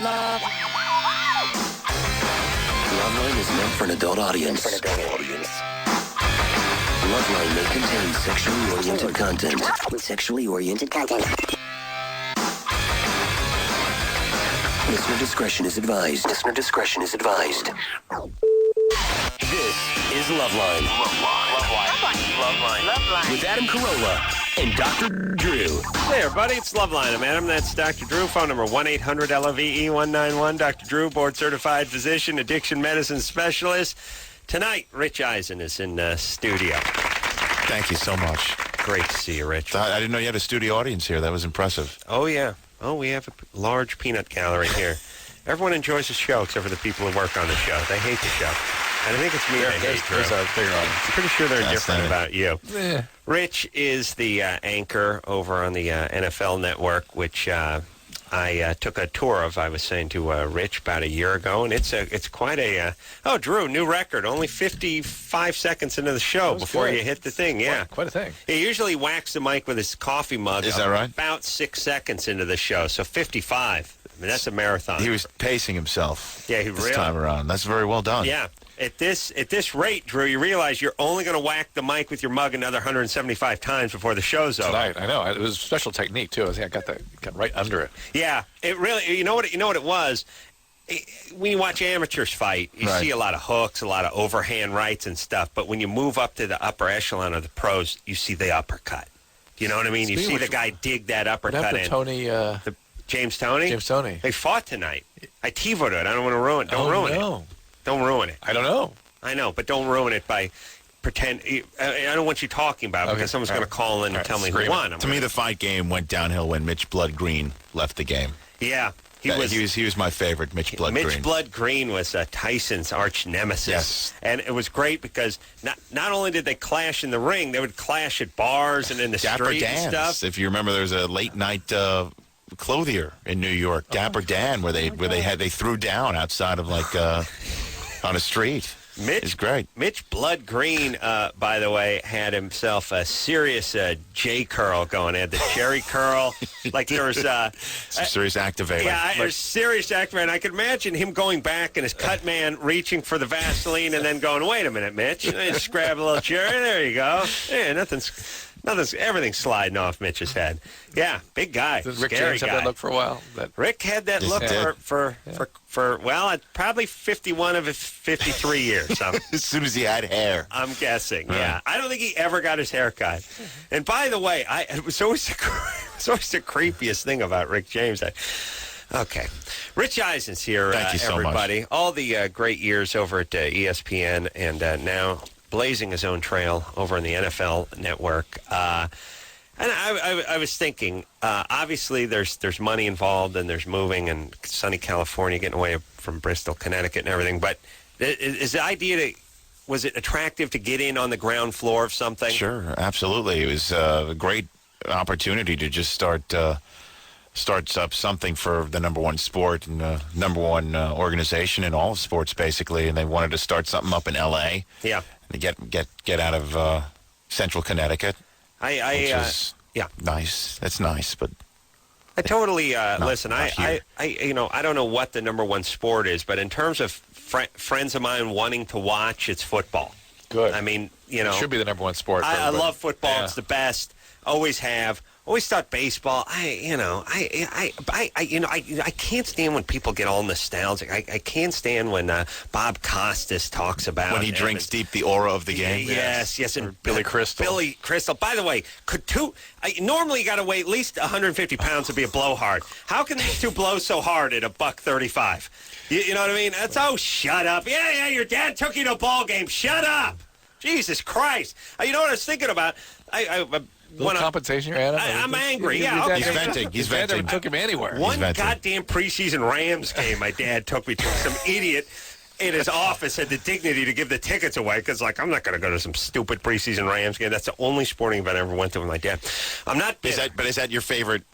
Loveline is meant for an adult audience. Loveline may contain sexually oriented content. Listener discretion is advised. This is Loveline. Loveline. With Adam Carolla and Dr. Drew. Hey, everybody, it's Loveline. I'm Adam. That's Dr. Drew. Phone number 1-800-LOVE-191. Dr. Drew, board-certified physician, addiction medicine specialist. Tonight, Rich Eisen is in studio. Thank you so much. Great to see you, Rich. I didn't know you had a studio audience here. That was impressive. Oh, yeah. Oh, we have a large peanut gallery here. Everyone enjoys the show except for the people who work on the show. They hate the show. And I think it's me they hate, Drew. There's a bigger audience. I'm pretty sure they're different about you. Yeah. Rich is the anchor over on the NFL Network, which I took a tour of, I was saying to Rich about a year ago, and it's quite a, Drew, new record, only 55 seconds into the show before you hit the thing, yeah. Quite a thing. He usually whacks the mic with his coffee mug. Is that right? About 6 seconds into the show, so 55. I mean, that's a marathon. He was pacing himself. Yeah, this time around. That's very well done. Yeah. At this rate, Drew, you realize you're only going to whack the mic with your mug another 175 times before the show's over. Tonight, I know. It was a special technique, too. I got right under it. Yeah. It really, you know what it was? When you watch amateurs fight, you see a lot of hooks, a lot of overhand rights and stuff. But when you move up to the upper echelon of the pros, you see the uppercut. You know what I mean? You see the guy dig that uppercut in. James Toney? James Toney. They fought tonight. I TiVo'd it. I don't want to ruin it. Don't ruin it. Don't ruin it. I don't know. I know, but don't ruin it by pretend. I don't want you talking about it because someone's going to call in and tell me who won. To me, the fight game went downhill when Mitch Blood Green left the game. Yeah. He was my favorite, Mitch Blood Green. Mitch Blood Green was Tyson's arch nemesis. Yes. And it was great because not only did they clash in the ring, they would clash at bars and in the street and stuff. If you remember, there was a late night clothier in New York, Dapper Dan, where they threw down outside of on a street. It's great. Mitch Blood Green, by the way, had himself a serious J curl going. He had the cherry curl. Like there was some serious activator. Yeah, there's serious activator. And I could imagine him going back and his cut man reaching for the Vaseline and then going, "Wait a minute, Mitch." And then just grab a little cherry. There you go. Yeah, everything's sliding off Mitch's head. Yeah, big guy. Did Rick James have that look for a while? Rick had that look for probably 51 of his 53 years. As soon as he had hair. I'm guessing, yeah. I don't think he ever got his hair cut. And by the way, it was always the creepiest thing about Rick James. Okay. Rich Eisen's here, Thank you so everybody. Much. All the great years over at ESPN and now blazing his own trail over on the NFL Network. And I was thinking, obviously there's money involved and there's moving and sunny California, getting away from Bristol, Connecticut and everything. But is the idea was it attractive to get in on the ground floor of something? Sure, absolutely. It was a great opportunity to just start up something for the number one sport and the number one organization in all of sports, basically. And they wanted to start something up in L.A. Yeah. And get out of central Connecticut. Which is nice. That's nice, but I totally listen. I don't know what the number one sport is, but in terms of friends of mine wanting to watch, it's football. Good. I mean, it should be the number one sport. I love football. Yeah. It's the best. Always have. Always thought baseball. I can't stand when people get all nostalgic. I can't stand when Bob Costas talks about when he drinks deep the aura of the game. Yes, and Billy Crystal. Billy Crystal. By the way, normally you got to weigh at least 150 pounds to be a blowhard. How can these two blow so hard at $135? You know what I mean? Shut up. Yeah, your dad took you to a ball game. Shut up. Jesus Christ. You know what I was thinking about? Compensation you're at? I'm angry. He's venting. Never took him anywhere. One goddamn preseason Rams game my dad took me to. Some idiot in his office had the dignity to give the tickets away because, I'm not going to go to some stupid preseason Rams game. That's the only sporting event I ever went to with my dad. I'm not. Is that your favorite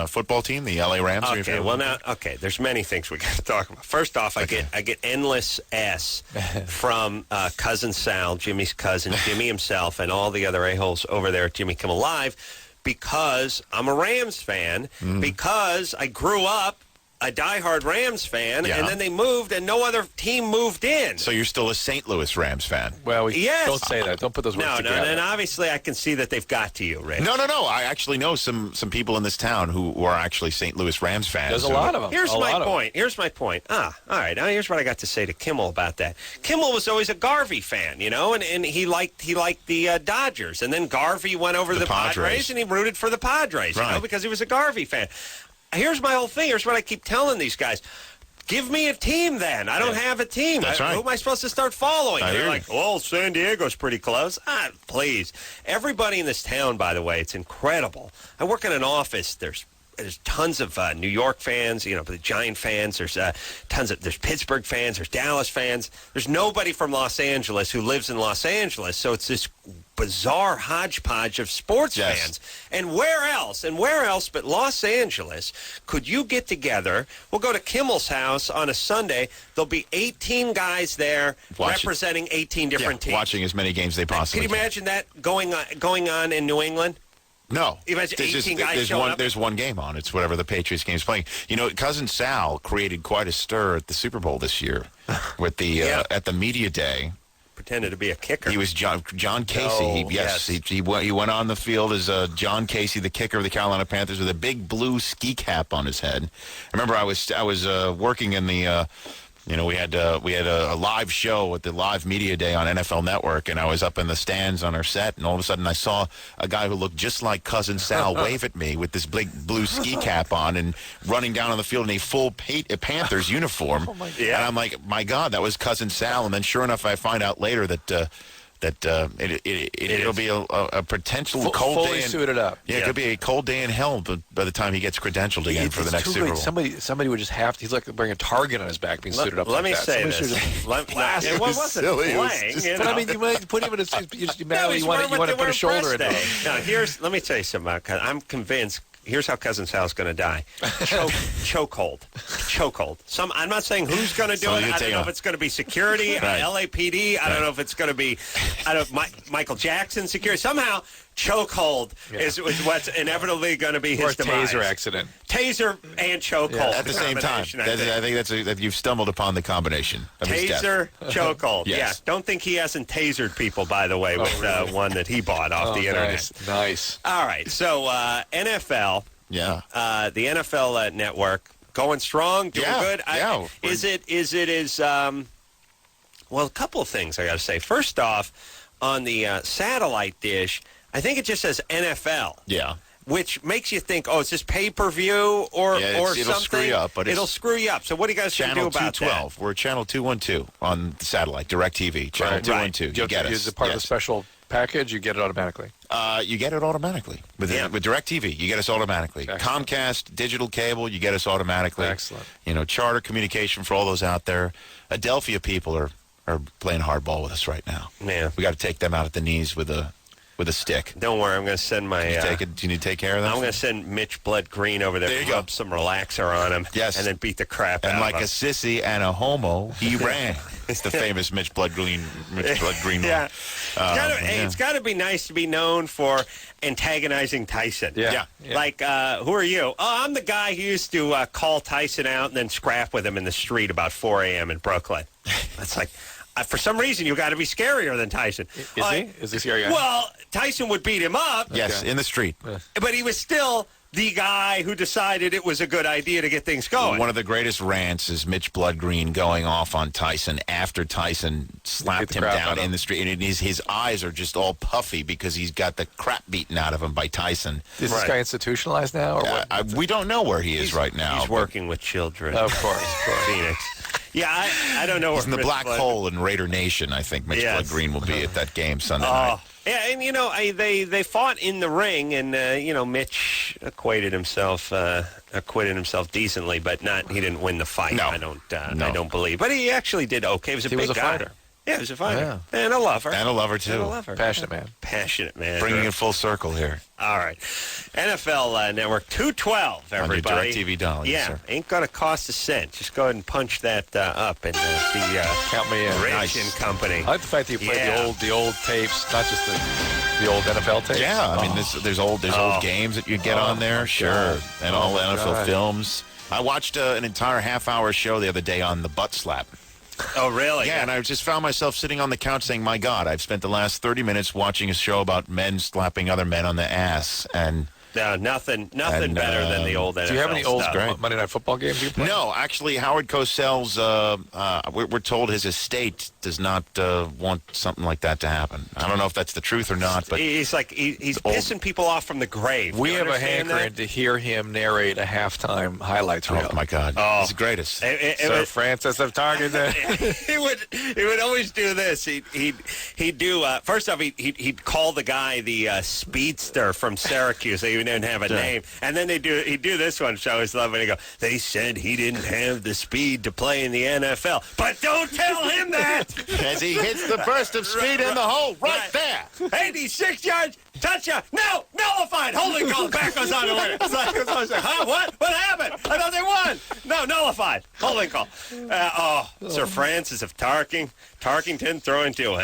football team, the LA Rams? Okay, there's many things we got to talk about. First off, I get endless S from cousin Sal, Jimmy's cousin, Jimmy himself, and all the other a-holes over there at Jimmy Kimmel Live, because I'm a Rams fan, because I grew up a diehard Rams fan, Yeah. and then they moved, and no other team moved in. So you're still a St. Louis Rams fan? Well, Yes. don't say that. Don't put those words No, together. and obviously I can see that they've got to you, Rich. No. I actually know some people in this town who are actually St. Louis Rams fans. There's a lot of them. Here's A my lot of point. Here's my point. All right. Now here's what I got to say to Kimmel about that. Kimmel was always a Garvey fan, and he liked the Dodgers, and then Garvey went over to the Padres, and he rooted for the Padres, Right. because he was a Garvey fan. Here's my whole thing. Here's what I keep telling these guys. Give me a team then. I don't have a team. That's right. Who am I supposed to start following? I They're hear like, you. well, San Diego's pretty close. Please. Everybody in this town, by the way, it's incredible. I work in an office. There's tons of New York fans, the Giant fans. There's there's Pittsburgh fans. There's Dallas fans. There's nobody from Los Angeles who lives in Los Angeles. So it's this bizarre hodgepodge of sports fans. And where else but Los Angeles could you get together? We'll go to Kimmel's house on a Sunday. There'll be 18 guys there representing 18 different teams. Watching as many games they possibly Can you imagine that going on in New England? No. Imagine 18 guys showing up. There's one game on. It's whatever the Patriots game is playing. Cousin Sal created quite a stir at the Super Bowl this year with the at the media day. Pretended to be a kicker. He was John Casey. Oh, He went on the field as John Casey, the kicker of the Carolina Panthers, with a big blue ski cap on his head. I remember I was working in the. We had a live show at the live media day on NFL Network, and I was up in the stands on our set, and all of a sudden I saw a guy who looked just like Cousin Sal wave at me with this big blue ski cap on and running down on the field in a full Panthers uniform. And I'm like, my God, that was Cousin Sal. And then sure enough, I find out later that it'll be a potential cold fully day. Suited up. Yeah, it could be a cold day in hell by the time he gets credentialed again for the next Super Bowl. Somebody would just have to. He's like wearing a target on his back, being suited up. Let me like say that. this. It was silly. It was just- But I mean, you might put him in you want to put a shoulder in it. Now, let me tell you something. I'm convinced. Here's how Cousin Sal's going to die. Chokehold. I'm not saying who's going to do it. I don't know if it's going to be security, Right. LAPD. I don't know if it's going to be Michael Jackson security. Somehow, chokehold is what's inevitably going to be his demise. Taser accident. Taser and chokehold. At the same time. I think that you've stumbled upon the combination of his death. Taser, chokehold. Yes. Yeah. Don't think he hasn't tasered people, by the way, with one that he bought off the internet. Nice. All right. So, NFL. Yeah. The NFL network going strong, doing good. Is it well, a couple of things I got to say. First off, on the satellite dish, I think it just says NFL. Yeah. Which makes you think, is this pay-per-view or something? It'll screw you up. But it'll screw you up. So what are you guys going to do about Channel 212. that? We're Channel 212 on the satellite, DirecTV. Channel 212. You get us. Is it part of the special package? You get it automatically. You get it automatically. With DirecTV, you get us automatically. Excellent. Comcast, digital cable, you get us automatically. Excellent. Charter communication for all those out there. Adelphia people are playing hardball with us right now. Yeah. We got to take them out at the knees with a stick. Don't worry, I'm going to send my... Do you need to take care of them? I'm going to send Mitch Blood Green over there to rub some relaxer on him. Yes. And then beat the crap out of him. And like a sissy and a homo, he ran. It's the famous Mitch Blood Green. Yeah. It's got to be nice to be known for antagonizing Tyson. Yeah. Like, who are you? Oh, I'm the guy who used to call Tyson out and then scrap with him in the street about 4 a.m. in Brooklyn. That's like... for some reason, you got to be scarier than Tyson. Is he? Is he scary guy? Well, Tyson would beat him up. Yes, in the street. But he was still the guy who decided it was a good idea to get things going. One of the greatest rants is Mitch Blood Green going off on Tyson after Tyson slapped him down in the street. And his eyes are just all puffy because he's got the crap beaten out of him by Tyson. Is this guy institutionalized now? Or what? We don't know where he is right now. He's working with children. Of course. Phoenix. Yeah, I don't know. He's in the black hole in Raider Nation. I think Mitch Blood Green will be at that game Sunday night. Yeah, and they fought in the ring, and Mitch acquitted himself decently, but he didn't win the fight. No. I don't believe, but he actually did okay. He was a big guy. Fighter. Yeah, he's a fighter. Yeah. And a lover. And a lover, too. And a lover. Passionate man. Passionate man. Bringing it full circle here. All right. NFL Network 212, everybody. On your DirecTV dial, yes, Yeah, sir. ain't going to cost a cent. Just go ahead and punch that up and see Count me in. Rich Nice. and Company. I like the fact that you played Yeah. the old tapes, not just the old NFL tapes. Yeah, I mean, there's old games that you get on there, sure, and all the NFL God. films. I watched an entire half-hour show the other day on the butt slap. Oh, really? Yeah, and I just found myself sitting on the couch saying, my God, I've spent the last 30 minutes watching a show about men slapping other men on the ass. And No, nothing better than the old NFL Do you have any old stuff. Monday Night Football games you play? no, actually, Howard Cosell's, we're told his estate does not want something like that to happen. I don't know if that's the truth or not, but He's like, he's pissing people off from the grave. We You have a understand hankering that? to hear him narrate a halftime highlights reel. oh, my God. Oh. He's the greatest. Sir Francis of Target. he would always do this. He'd do first off he'd call the guy the speedster from Syracuse. They even didn't have a name. And then he'd do this one. So I always love when he go. They said he didn't have the speed to play in the NFL, but don't tell him that. As he hits the burst of speed in the hole right there. 86 yards, touchdown. No, nullified. Holding call. Back goes on the winner. It's like, huh? What? What happened? I thought they won. No, nullified. Holding call. Sir Francis of Tarkington throwing to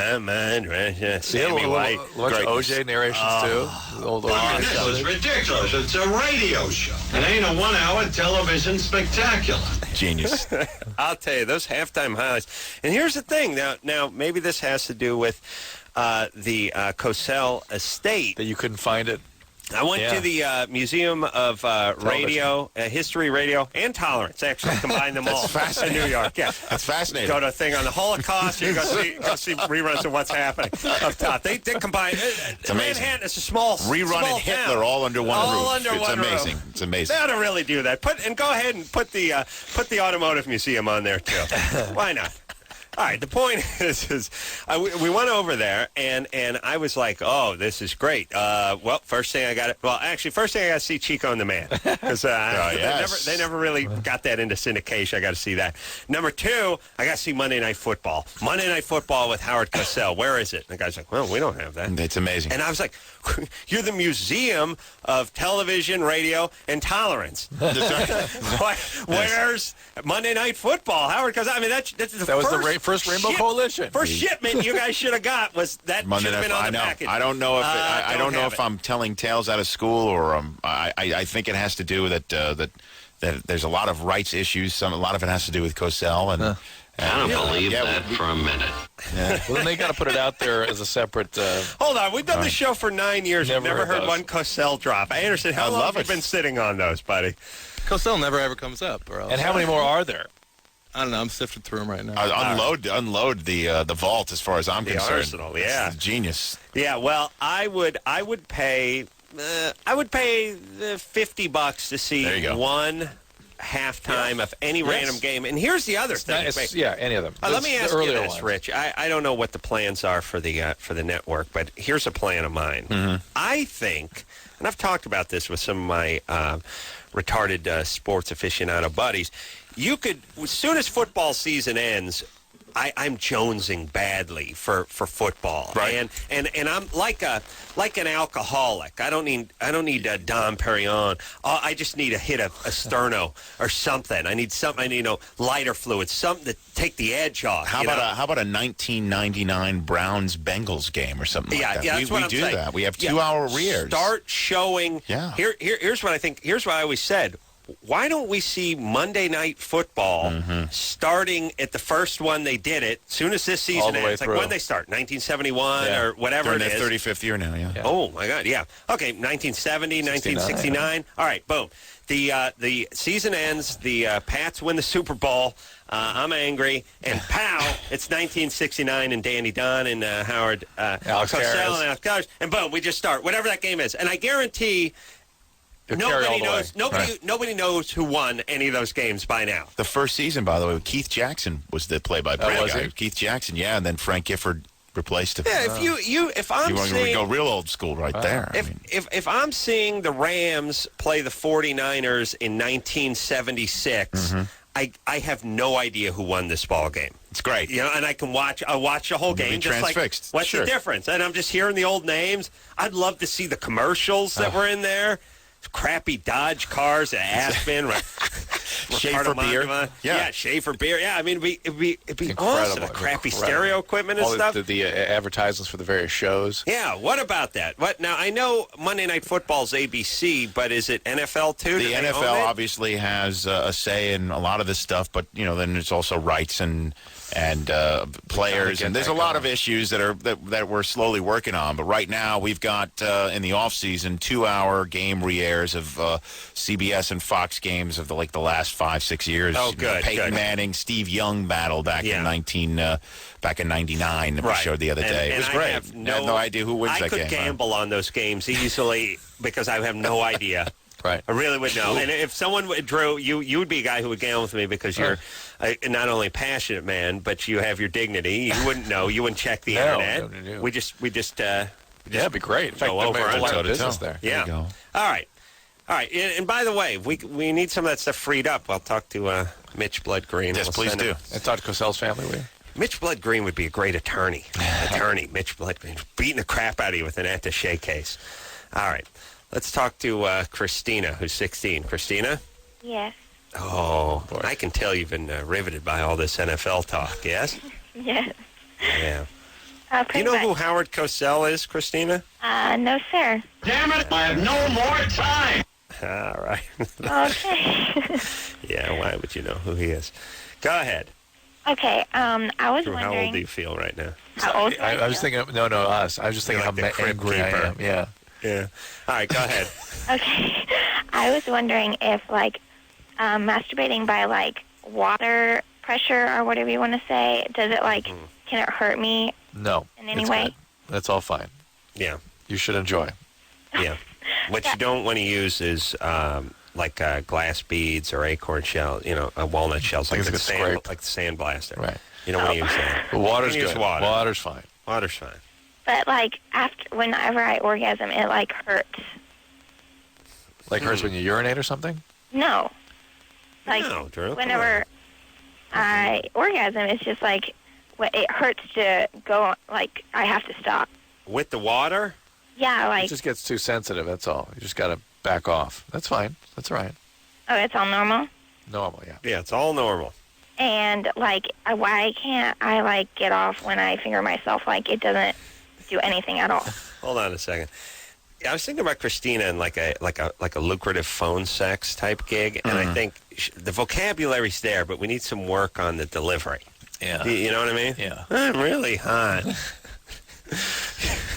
Sammy White. Watch OJ narrations too. The old OJ This stuff. is ridiculous. It's a radio show. It ain't a 1 hour television spectacular. Genius. I'll tell you, those halftime highlights. And here's the thing. Now maybe this has to do with the Cosell estate. That you couldn't find it. I went to the Museum of Radio, History, Radio, and Tolerance. Actually, combine them all in New York. Yeah, That's fascinating. Go to a thing on the Holocaust. You go see reruns of what's happening up top. They combine. It's amazing. Manhattan is a small Rerunning Hitler town. all under one roof. All under it's one amazing. roof. It's amazing. They ought to really do that. Go ahead and put the Automotive Museum on there too. Why not? All right, the point is we went over there, and I was like, oh, this is great. First thing I got to see Chico and the Man, because yes. they never really got that into syndication. I got to see that. Number two, I got to see Monday Night Football. Monday Night Football with Howard Cosell. Where is it? And the guy's like, well, we don't have that. It's amazing. And I was like, you're the Museum of Television, Radio, and Tolerance. Where's Monday Night Football? Howard Cosell. I mean, that's the That was the first Rainbow Coalition. First shipment you guys should have got was that Monday should have Night. been on I the know. package. I don't know if I don't know have if it. I'm telling tales out of school or I think it has to do with that there's a lot of rights issues. A lot of it has to do with Cosell and. I don't believe that for a minute. Well, then they got to put it out there as a separate. Hold on, we've done this show for 9 years. We've never heard those. one Cosell drop. I understand. How I long love have you it. been sitting on those, buddy? Cosell never ever comes up, bro. And how many more are there? I don't know. I'm sifting through them right now. Unload the vault as far as I'm The concerned. arsenal, yeah. It's genius. Yeah, well, I would pay $50 to see There you go. one halftime of any random game. And here's the other thing. Any of them. Let me ask The you earlier this, ones. Rich. I don't know what the plans are for the network, but here's a plan of mine. Mm-hmm. I think, and I've talked about this with some of my retarded sports aficionado buddies, you could, as soon as football season ends, I'm jonesing badly for football, right? And I'm like an alcoholic. I don't need Dom Perignon. I just need a hit of a Sterno or something. I need something. I need lighter fluid, something to take the edge off. How about a 1999 Browns Bengals game or something like that? Yeah, that's what I'm do saying. that. We have 2 hour rears. Start showing. Yeah. Here's what I think. Here's what I always said. Why don't we see Monday Night Football starting at the first one they did it? Soon as this season All the way ends, like through. when they start, 1971 or whatever During it their is. 35th year now, yeah. Oh my God, yeah. Okay, 1970, 1969. All right, boom. The season ends. The Pats win the Super Bowl. I'm angry, and pow! It's 1969, and Danny Dunn and Howard Alex Cosell Harris. and Alex Harris, and boom, we just start whatever that game is, and I guarantee. You'll carry all Nobody the knows. way. Nobody knows who won any of those games by now. The first season, by the way, Keith Jackson was the play-by-play was guy. he? Keith Jackson, yeah, and then Frank Gifford replaced him. Yeah, if I'm You want to seeing go real old school right there. if I'm seeing the Rams play the 49ers in 1976, I have no idea who won this ball game. It's great. You know, and I watch the whole game. Be Just transfixed. like, what's Sure. the difference? And I'm just hearing the old names. I'd love to see the commercials that were in there. Crappy Dodge cars at Aspen. Schaefer beer. Yeah, Schaefer beer. Yeah, I mean, it'd be Incredible. awesome. The crappy stereo equipment and All stuff. the advertisements for the various shows. Yeah, what about that? What now? I know Monday Night Football's ABC, but is it NFL too? The Do they NFL own it? obviously has a say in a lot of this stuff, but then there's also rights and players, and there's a lot of issues that we're slowly working on. But right now, we've got in the off season 2-hour game re-airs of CBS and Fox games of the last 5-6 years. Oh, good. Peyton good. Manning, Steve Young battle back in '99 that we showed the other day. It was great. I have no idea who wins that game. I could gamble on those games easily because I have no idea. Right. I really would know. And if someone, Drew, you would be a guy who would gamble with me because you're not only a passionate man, but you have your dignity. You wouldn't know. You wouldn't check the internet. No. We just Yeah, it'd be great. In fact, go over a lot on of business there. Yeah. There you go. All right. And by the way, we need some of that stuff freed up. I'll talk to Mitch Blood Green. Yes, please do. And talk to Cosell's family, will you? Mitch Blood Green would be a great attorney. Mitch Blood Green. Beating the crap out of you with an attaché case. All right. Let's talk to Christina, who's 16. Christina? Yes. Oh, boy. I can tell you've been riveted by all this NFL talk, yes? Yes. Yeah. Do you know who Howard Cosell is, Christina? No, sir. Damn it, I have no more time. All right. Okay. Yeah, why would you know who he is? Go ahead. Okay, I was Drew, wondering... how old do you feel right now? How old I was thinking, us. I was just thinking like the how crib angry I keeper. am. Yeah. Yeah. All right, go ahead. Okay. I was wondering if, masturbating by, water pressure or whatever you want to say, does it, can it hurt me No. in any it's way? good. That's all fine. Yeah. You should enjoy. Yeah. What you don't want to use is glass beads or acorn shell, walnut shells, like the sandblaster. Right. You don't want to use that. But water's You can use good. water. Water's fine. Water's fine. But, whenever I orgasm, it, hurts. Hurts when you urinate or something? No. No, Drew. Whenever I orgasm, it's just, it hurts to go, I have to stop. With the water? Yeah, It just gets too sensitive, that's all. You just got to back off. That's fine. That's all right. Oh, it's all normal? Normal, yeah. Yeah, it's all normal. And, why can't I, get off when I finger myself? It doesn't do anything at all. Hold on a second. Yeah, I was thinking about Christina and like a lucrative phone sex type gig, and I think the vocabulary's there, but we need some work on the delivery. Yeah. You know what I mean? Yeah. I'm really hot.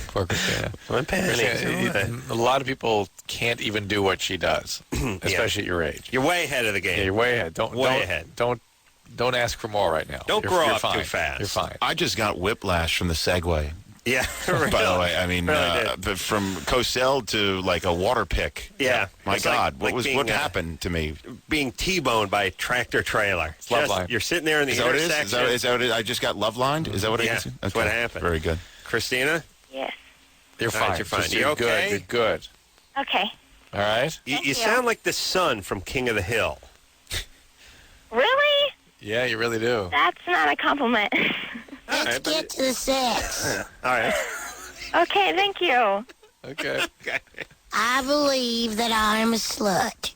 Poor Christina. My panties. A lot of people can't even do what she does, especially at your age. You're way ahead of the game. Yeah, you're way ahead. Way ahead. Don't ask for more right now. Don't You're grow up fine. too fast. You're fine. I just got whiplash from the Segway. Yeah. Really. By the way, I mean, Really but from Cosell to a water pick. Yeah. My It's God, like what being, happened to me? Being T-boned by a tractor trailer. Loveline. You're sitting there in the Is that what it is? intersection. Is that what it is? I just got Lovelined? Is that what it Yeah, is? that's what happened. Very good. Christina? Yes. You're All right, fine. you're fine. Just You you're okay? Good. You're good. Okay. All right? You Thank you. sound like the son from King of the Hill. Really? Yeah, you really do. That's not a compliment. Let's Get to the sex. All right. Okay, thank you. Okay. I believe that I'm a slut.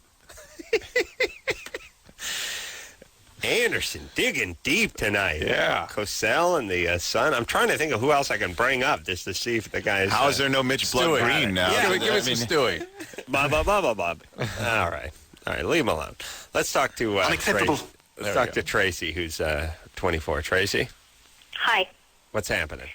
Anderson digging deep tonight. Yeah. Cosell and the son. I'm trying to think of who else I can bring up just to see if the guy's... How is there no Mitch Blood Green now? Yeah, Give me some Stewie. Bob. All right, leave him alone. Let's talk to Unacceptable. Tracy. Let's talk to Tracy, who's 24. Tracy, Hi. what's happening?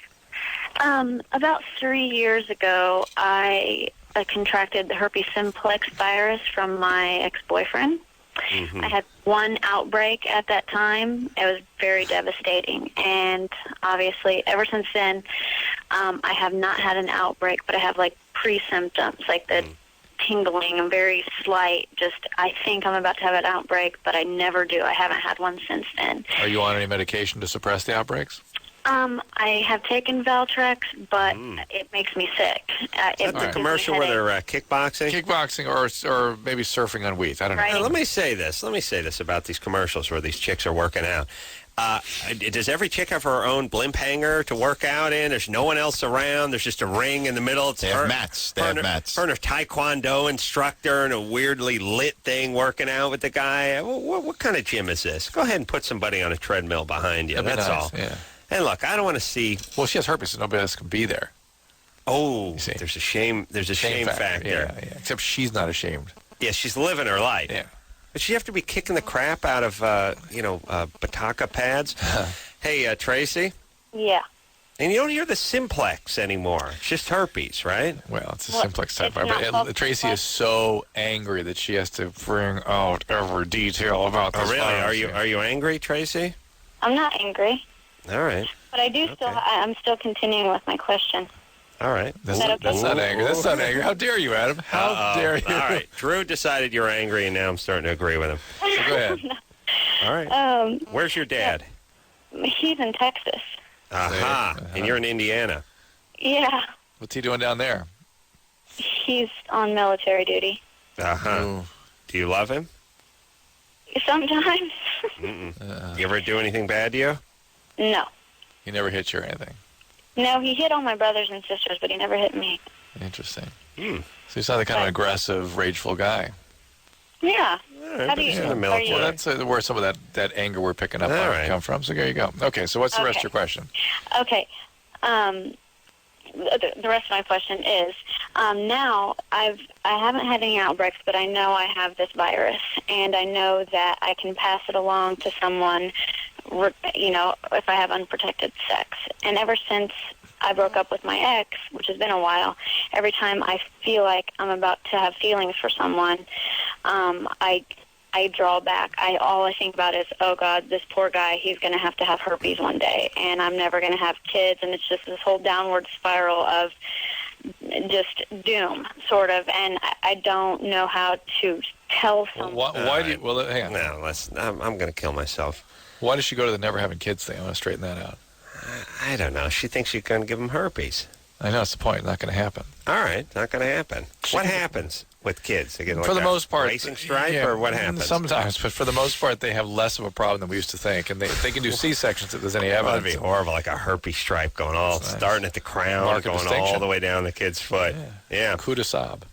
About 3 years ago, I contracted the herpes simplex virus from my ex-boyfriend. I had one outbreak at that time. It was very devastating. And obviously, ever since then, I have not had an outbreak, but I have, pre-symptoms, the tingling and very slight. Just, I think I'm about to have an outbreak, but I never do. I haven't had one since then. Are you on any medication to suppress the outbreaks? I have taken Valtrex, but it makes me sick. Is that the commercial where they're kickboxing? Kickboxing or maybe surfing on wheat. I don't know. Right. Let me say this about these commercials where these chicks are working out. Does every chick have her own blimp hanger to work out in? There's no one else around. There's just a ring in the middle. They have mats. They have mats. Her and her taekwondo instructor and a weirdly lit thing working out with the guy. What kind of gym is this? Go ahead and put somebody on a treadmill behind you. That's all. Yeah. And look, I don't want to see. Well, she has herpes, so nobody else can be there. Oh, there's a shame. There's a shame factor. Yeah. Except she's not ashamed. Yeah, she's living her life. Yeah. But she have to be kicking the crap out of, Bataka pads. Hey, Tracy? Yeah. And you don't hear the simplex anymore. It's just herpes, right? Well, it's a simplex type. But Tracy is so angry that she has to bring out every detail about this. Oh, really? virus. Are you angry, Tracy? I'm not angry, All right. but I do I'm still continuing with my question. All right. That's that okay? not angry. That's not angry. How dare you, Adam? How dare you? All right. Drew decided you're angry, and now I'm starting to agree with him. So go ahead. All right. Where's your dad? He's in Texas. Aha. And you're in Indiana. Yeah. What's he doing down there? He's on military duty. Uh-huh. Do you love him? Sometimes. You ever do anything bad to you? No. He never hit you or anything. No, he hit all my brothers and sisters, but he never hit me. Interesting. So he's not the kind of aggressive, rageful guy. Yeah. Right, How do you? the military. Well, that's where some of that anger we're picking up All on right. come from. So there you go. Okay, so what's the rest of your question? Okay. The rest of my question is, now I haven't had any outbreaks, but I know I have this virus, and I know that I can pass it along to someone, if I have unprotected sex. And ever since I broke up with my ex, which has been a while, every time I feel like I'm about to have feelings for someone, I draw back. All I think about is, oh, God, this poor guy, he's going to have herpes one day, and I'm never going to have kids, and it's just this whole downward spiral of just doom, sort of, and I don't know how to tell someone. Why do you, well, hang on. No, I'm going to kill myself. Why does she go to the never having kids thing? I want to straighten that out. I don't know. She thinks she's going to give him herpes. I know, that's the point. Not going to happen. All right, not going to happen. What happens with kids? They get like for the most part, racing stripe, or what happens? Sometimes, but for the most part, they have less of a problem than we used to think, and they can do C-sections if there's any That'd evidence. be horrible, like a herpes stripe going all, starting at the crown, Mark of going distinction. all the way down the kid's foot. Yeah. Coup de sab.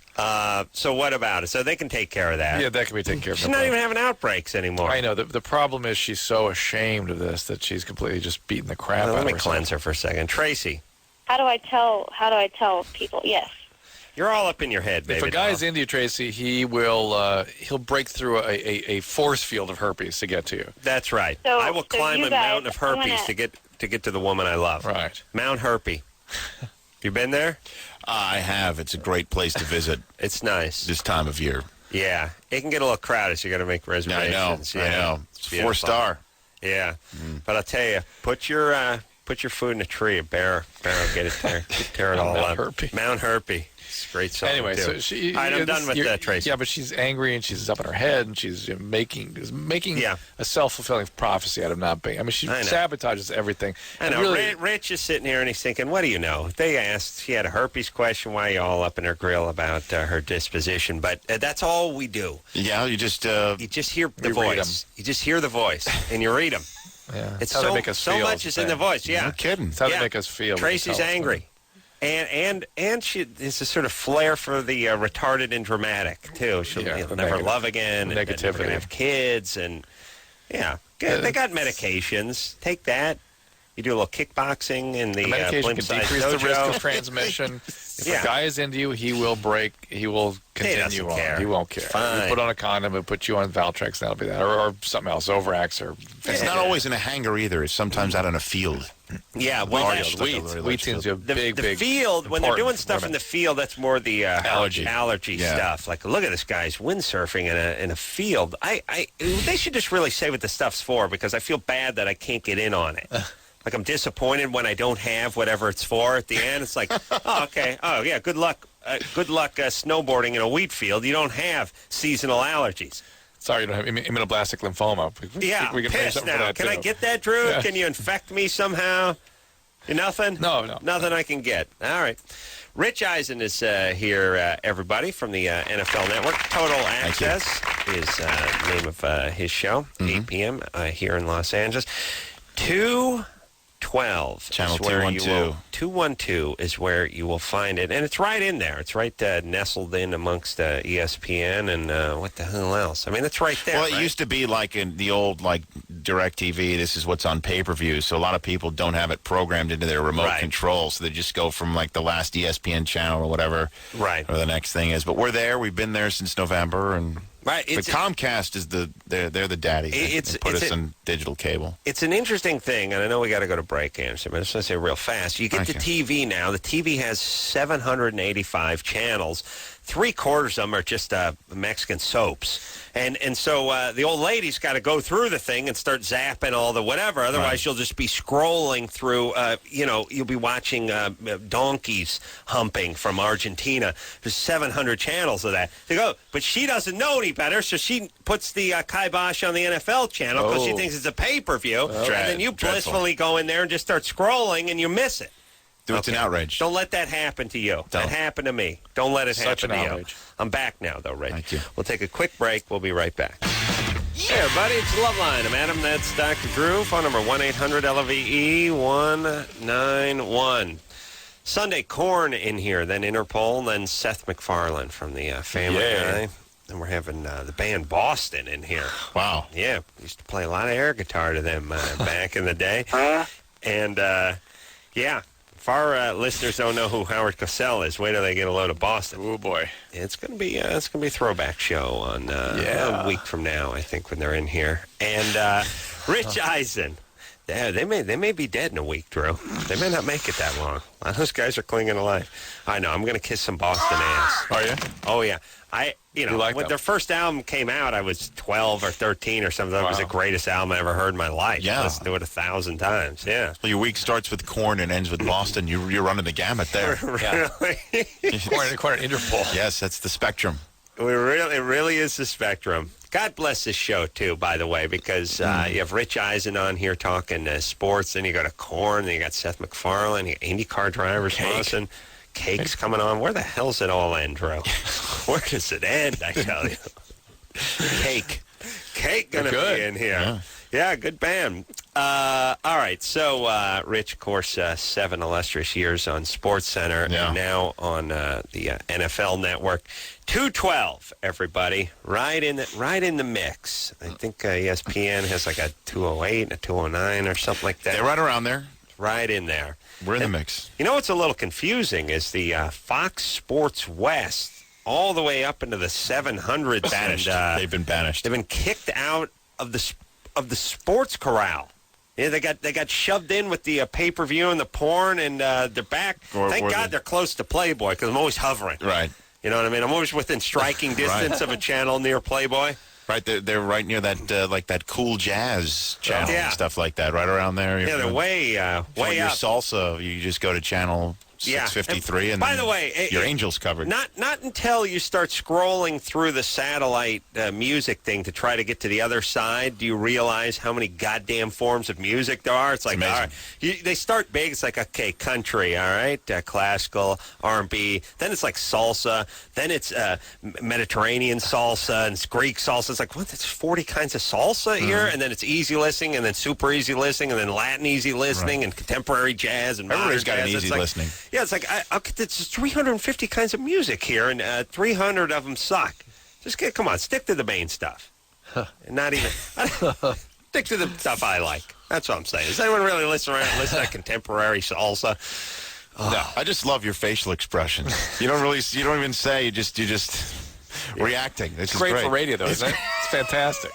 So what about it? So they can take care of that. Yeah, that can be taken care of. She's not even having outbreaks anymore. I know. The problem is she's so ashamed of this that she's completely just beating the crap out of Let me herself. cleanse her for a second. Tracy. How do I tell people? Yes. You're all up in your head, baby. If a guy's into you, Tracy, he'll break through a force field of herpes to get to you. That's right. So- I will so climb you a guys- mountain of I'm herpes gonna- to get to the woman I love. Right. Mount Herpes. You been there? I have. It's a great place to visit It's nice. this time of year. Yeah. It can get a little crowded, so you got to make reservations. I know. It's beautiful. 4-star. Yeah. But I'll tell you, put your food in a tree. A bear will get it there. Tear it all Mount up. Herpes. Mount Herpes. It's a great song, Anyway, too. so she. All right, I'm done with that, Tracy. Yeah, but she's angry and she's up in her head and she's making a self-fulfilling prophecy out of not being. I mean, she I know. sabotages everything. I And know. really, Rich is sitting here and he's thinking, what do you know? They asked, she had a herpes question. Why are you all up in her grill about her disposition? But that's all we do. Yeah, you just... You just hear the We read voice. You just hear the voice and you read them. yeah, It's how they so, make us so feel. much is in the voice. Yeah. No kidding. It's how they make us feel. when they Tracy's tell us angry. And she is a sort of flair for the retarded and dramatic, too. She'll Yeah, never the negative. love again. And never Negativity. gonna have kids. And, yeah. They got medications. Take that. You do a little kickboxing in the The medication can blimp-sized decrease the risk dojo. of transmission. If Yeah. a guy is into you, he will continue doesn't on. care. He won't care. Fine. You put on a condom and put you on Valtrex, that'll be that. Or something else, Overax or... It's not always in a hangar either. It's sometimes out in a field. Yeah, well, Mario, that's, like a Wheat. very Wheat large seems field. to be the field, when they're doing stuff in the field, that's more the Allergy. allergy stuff. Like, look at this guy's windsurfing in a field. They should just really say what the stuff's for, because I feel bad that I can't get in on it. Like, I'm disappointed when I don't have whatever it's for at the end. It's like, oh, okay. Oh, yeah, good luck. Good luck snowboarding in a wheat field. You don't have seasonal allergies. Sorry, you don't have immunoblastic lymphoma. We can arrange piss something for now. that, Can I too. get that, Drew? Yeah. Can you infect me somehow? Nothing? No. Nothing I can get. All right. Rich Eisen is here, everybody, from the NFL Network. Total Access is the name of his show, 8 p.m. Here in Los Angeles. 212. Channel 212. 212 is where you will find it. And it's right in there. It's right nestled in amongst ESPN and what the hell else. I mean, it's right there. Well, it used to be like in the old, like, DirecTV, this is what's on pay-per-view, so a lot of people don't have it programmed into their remote control, so they just go from, like, the last ESPN channel or whatever, or the next thing is. But we're there. We've been there since November, and but Comcast is they're the daddy. They put us on digital cable. It's an interesting thing, and I know we got to go to break, Anderson, but I just want to say real fast. You get the TV now. The TV has 785 channels. 3/4 of them are just Mexican soaps. And so the old lady's got to go through the thing and start zapping all the whatever. Otherwise, you'll just be scrolling through, you'll be watching donkeys humping from Argentina. There's 700 channels of that. They go, but she doesn't know any better, so she puts the kibosh on the NFL channel because she thinks it's a pay-per-view. And then you blissfully go in there and just start scrolling, and you miss it. It's an outrage. Don't let that happen to you. That happened to me. Don't let it happen to outrage. you. I'm back now, though, Rich. Thank you. We'll take a quick break. We'll be right back. Hey, everybody. It's Loveline. I'm Adam. That's Dr. Drew. Phone number 1-800-LOVE-191. Sunday, Korn in here, then Interpol, then Seth MacFarlane from the Family Guy. And we're having the band Boston in here. Wow. Yeah. We used to play a lot of air guitar to them back in the day. And, if our listeners don't know who Howard Cosell is, wait till they get a load of Boston. Oh boy, it's gonna be a throwback show on a week from now, I think, when they're in here. And Rich Eisen, they may be dead in a week, Drew. They may not make it that long. A lot of those guys are clinging to life. I know. I'm gonna kiss some Boston ass. Are you? Oh yeah. When their first album came out, I was 12 or 13 or something. That was the greatest album I ever heard in my life. Yeah. I listened to it 1,000 times. Yeah. Well, your week starts with Korn and ends with Boston. You're running the gamut there. Really? Korn and Interpol. Yes, that's the spectrum. It really is the spectrum. God bless this show, too, by the way, because you have Rich Eisen on here talking sports, then you go to Korn, then you got Seth MacFarlane, you got IndyCar drivers, Lawson. Cake's coming on. Where the hell's it all end, Drew? Where does it end, I tell you? Cake gonna be in here. Yeah, good band. All right, so Rich, of course, 7 illustrious years on SportsCenter, and now on the NFL Network. 212, everybody, right in the mix. I think ESPN has like a 208 and a 209 or something like that. They're right around there. Right in there. We're in the mix. You know what's a little confusing is the Fox Sports West all the way up into the 700s. Banished. They've been banished. They've been kicked out of the sports corral. Yeah, they got shoved in with the pay-per-view and the porn, and they're back. Thank God they're close to Playboy because I'm always hovering. Right. You know what I mean? I'm always within striking distance of a channel near Playboy. Right, they're right near that like that cool jazz channel and stuff like that. Right around there. They're way up. Your salsa, you just go to channel 653, and by the way, your Angels covered. Not until you start scrolling through the satellite music thing to try to get to the other side do you realize how many goddamn forms of music there are. It's like, all right, they start big. It's like, okay, country, all right, classical, R&B. Then it's like salsa. Then it's Mediterranean salsa and it's Greek salsa. It's like, what? There's 40 kinds of salsa here, and then it's easy listening, and then super easy listening, and then Latin easy listening, and contemporary jazz, and everybody's got jazz. an easy listening. Yeah, it's like, it's 350 kinds of music here, and 300 of them suck. Come on, stick to the main stuff. And not even, stick to the stuff I like. That's what I'm saying. Does anyone really listen to contemporary salsa? No, I just love your facial expressions. You don't even say, you're just reacting. It's great for radio, though, isn't it? It's fantastic.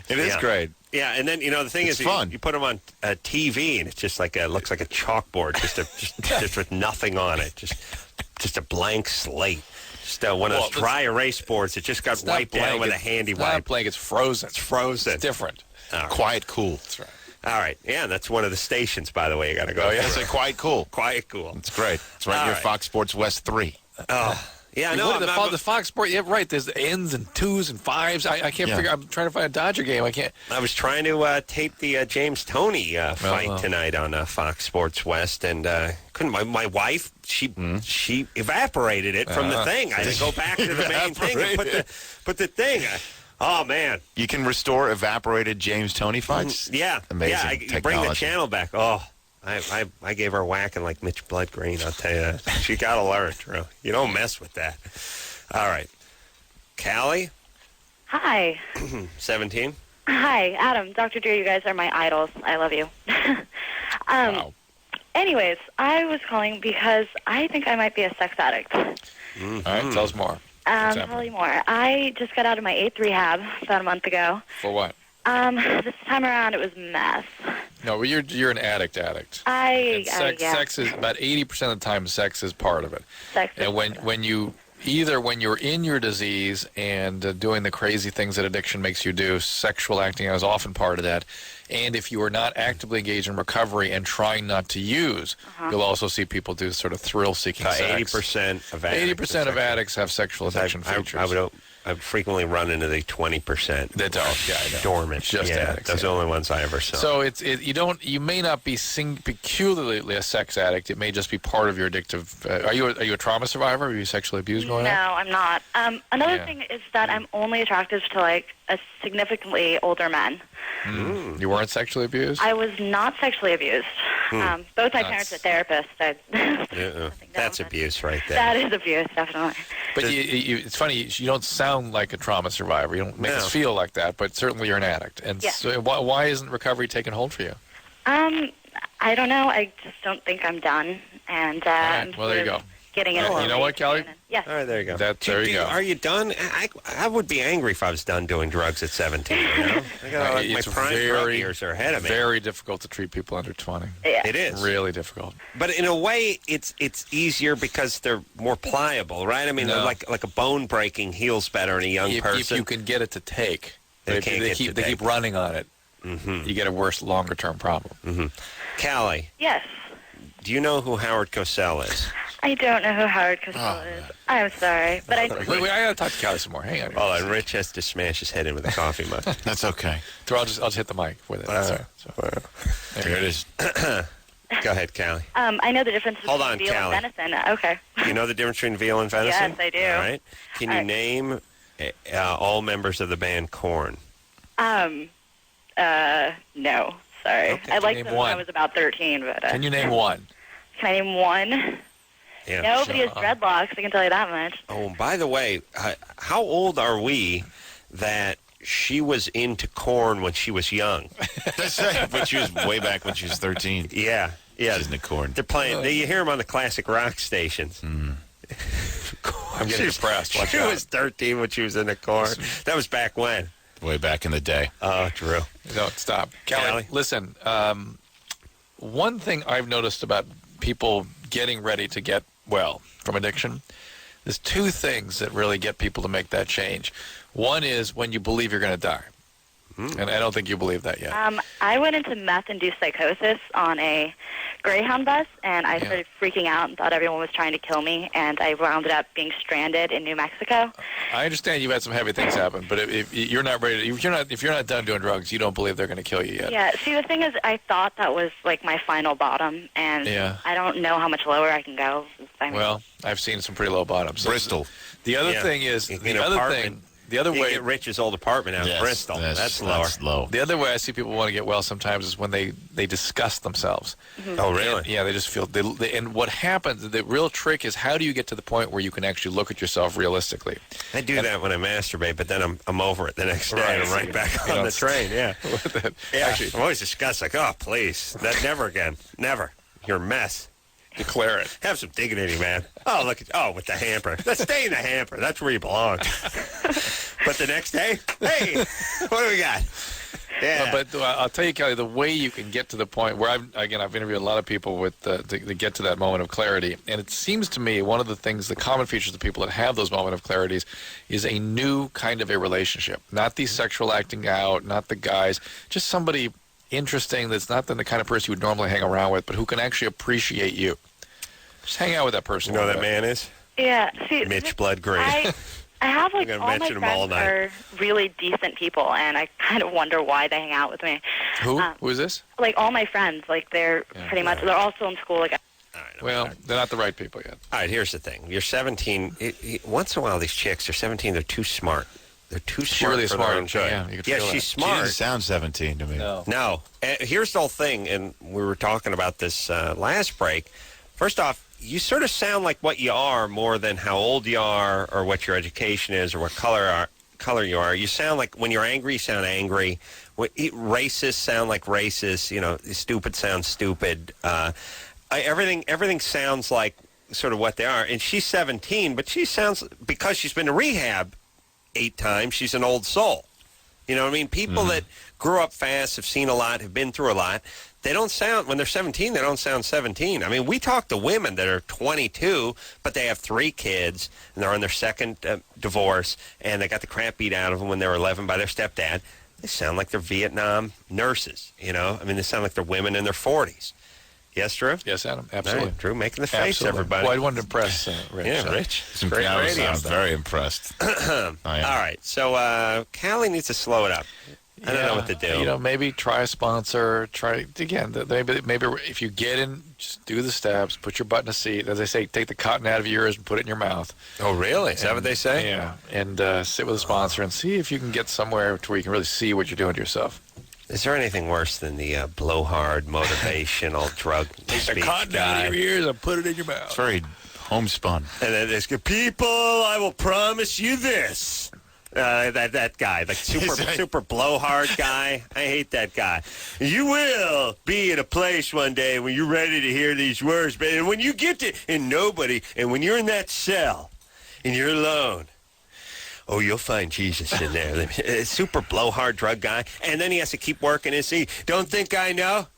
It is great. Yeah, and then the thing is, you put them on TV, and it's just like looks like a chalkboard, just with nothing on it, just a blank slate, just one of those dry erase boards that just got wiped down with a handy wipe. Not blank, it's frozen. It's frozen. It's different. Right. Quiet cool. That's right. All right, yeah, that's one of the stations, by the way. You got to go. Oh yeah, it's like Quiet Cool. Quiet Cool. It's great. It's right near Fox Sports West 3. Oh. Yeah, the Fox Sport. Yeah, right. There's the N's and 2s and 5s. I can't figure. I'm trying to find a Dodger game. I can't. I was trying to tape the James Toney fight tonight on Fox Sports West, and couldn't. My wife, she evaporated it from the thing. I had to go back to the main thing and put the thing. Oh man! You can restore evaporated James Toney fights. Yeah, amazing. Yeah, you bring the channel back. Oh. I gave her a whacking like Mitch Bloodgreen, I'll tell you that. She got to learn, Drew. You don't mess with that. All right. Callie? Hi. 17? Hi, Adam, Dr. Drew, you guys are my idols. I love you. Wow. Anyways, I was calling because I think I might be a sex addict. Mm-hmm. All right, tell us more. Tell you more. I just got out of my 8th rehab about a month ago. For what? This time around it was meth. No, you're an addict. Sex is about 80% of the time. Sex is part of it. And when you're in your disease and doing the crazy things that addiction makes you do, sexual acting is often part of that. And if you are not actively engaged in recovery and trying not to use, you'll also see people do sort of thrill-seeking sex. 80% of addicts. 80% of addicts have sexual addiction features. I frequently run into the 20% that don't. Yeah, I know. Dormant. Just addicts. Those are the only ones I ever saw. So you may not be peculiarly a sex addict. It may just be part of your addictive. Are you a trauma survivor? Are you sexually abused growing up? No, I'm not. Another thing is that I'm only attracted to like a significantly older men. You weren't sexually abused? I was not sexually abused. Both my parents are therapists. That's abuse right there. That is abuse, definitely. But it's funny, you don't sound like a trauma survivor. You don't make us feel like that, but certainly you're an addict. And so why isn't recovery taking hold for you? I don't know. I just don't think I'm done. And well, there you go. Getting into you know what, Kelly? Yes. All right, there you go. There you go. Are you done? I would be angry if I was done doing drugs at 17. You know? My prime drug years are ahead of me. Very difficult to treat people under 20. Yeah. It is. Really difficult. But in a way, it's easier because they're more pliable, right? I mean, like a bone breaking heals better in a young person. If you can get it to take. They keep running on it. You get a worse, longer-term problem. Callie. Yes. Do you know who Howard Cosell is? I don't know who Howard Cosell is. I'm sorry, but I got to talk to Callie some more. Hang on. Oh, and Rich has to smash his head in with a coffee mug. That's okay. I'll just hit the mic with it. There it is. Go ahead, Callie. I know the difference between veal and venison. Okay. You know the difference between veal and venison? Yes, I do. All right. Can you name all members of the band Korn? No. Sorry. Okay, I liked them when I was about 13, but... Can you name one? Can I name one? Yeah. Nobody has dreadlocks, I can tell you that much. Oh, by the way, how old are we that she was into Korn when she was young? That's right. But she was way back when she was 13. Yeah. She's into Korn. They're playing. You hear them on the classic rock stations. I'm getting depressed. She was 13 when she was into Korn. That was back when? Way back in the day. Oh, Drew. No, stop. Callie, listen, one thing I've noticed about people getting ready to get well from addiction, there's two things that really get people to make that change. One is when you believe you're going to die. And I don't think you believe that yet. I went into meth-induced psychosis on a Greyhound bus, and I started freaking out and thought everyone was trying to kill me, and I wound up being stranded in New Mexico. I understand you've had some heavy things happen, but if you're not ready, if you're not done doing drugs, you don't believe they're going to kill you yet. Yeah. See, the thing is, I thought that was like my final bottom, and I don't know how much lower I can go. Well, I've seen some pretty low bottoms. Bristol. The other thing is the other way, get Rich's old apartment out in Bristol. That's lower. That's low. The other way I see people want to get well sometimes is when they disgust themselves. Oh, really? They just feel. And what happens? The real trick is how do you get to the point where you can actually look at yourself realistically? I do that when I masturbate, but then I'm over it the next day. And I'm right back on the train. Yeah. Actually, I'm always disgusted. Like, oh, please, that never again, never. You're a mess. Declare it. Have some dignity, man. Oh, look at with the hamper. Let's stay in the hamper. That's where you belong. But the next day, hey, what do we got? Yeah. But I'll tell you, Kelly, the way you can get to the point where I've interviewed a lot of people with to get to that moment of clarity, and it seems to me one of the things, the common features of people that have those moment of clarities is a new kind of a relationship. Not the sexual acting out, not the guys, just somebody interesting that's not the kind of person you would normally hang around with, but who can actually appreciate you. Just hang out with that person. You know who that man is? Yeah. See, Mitch Blood Green. I have like I'm all gonna my mention him all friends night. are really decent people, and I kind of wonder why they hang out with me. Who? Who is this? Like all my friends, like they're pretty much. They're all still in school. Like. Well, they're not the right people yet. All right, here's the thing. You're 17. Once in a while, these chicks, they're 17, they're too smart. They're too smart really for smart. their own good. Yeah, you could Yeah, feel she's that. She smart. didn't sound 17 to me. No. Here's the whole thing, and we were talking about this last break. First off, you sort of sound like what you are more than how old you are or what your education is or what color you are. You sound like, when you're angry, you sound angry. Racist sound like racist. You know, stupid sounds stupid. Everything sounds like sort of what they are. And she's 17, but she sounds, because she's been to rehab 8 times, she's an old soul. You know what I mean? People that grew up fast, have seen a lot, have been through a lot, they don't sound, when they're 17, they don't sound 17. I mean, we talk to women that are 22, but they have 3 kids, and they're on their second divorce, and they got the crap beat out of them when they were 11 by their stepdad. They sound like they're Vietnam nurses, you know? I mean, they sound like they're women in their 40s. Yes, Drew? Yes, Adam. Absolutely. Right, Drew making the face, Absolutely. everybody. Well, I wanted to impress Rich. Yeah, Rich. It's great radio. I'm very impressed. All right. So, Callie needs to slow it up. I don't know what to do. You know, maybe try a sponsor. Try again. Maybe if you get in, just do the steps. Put your butt in a seat. As they say, take the cotton out of your ears and put it in your mouth. Oh, really? Is that what they say? Yeah. And sit with a sponsor and see if you can get somewhere to where you can really see what you're doing to yourself. Is there anything worse than the blowhard, motivational drug Take speech the cotton guy? out of your ears and put it in your mouth. It's very homespun. And then there's people, I will promise you this. That guy, the super blowhard guy. I hate that guy. You will be in a place one day when you're ready to hear these words, but and when you get to and when you're in that cell and you're alone, oh, you'll find Jesus in there. Super blowhard drug guy. And then he has to keep working and see. Don't think I know?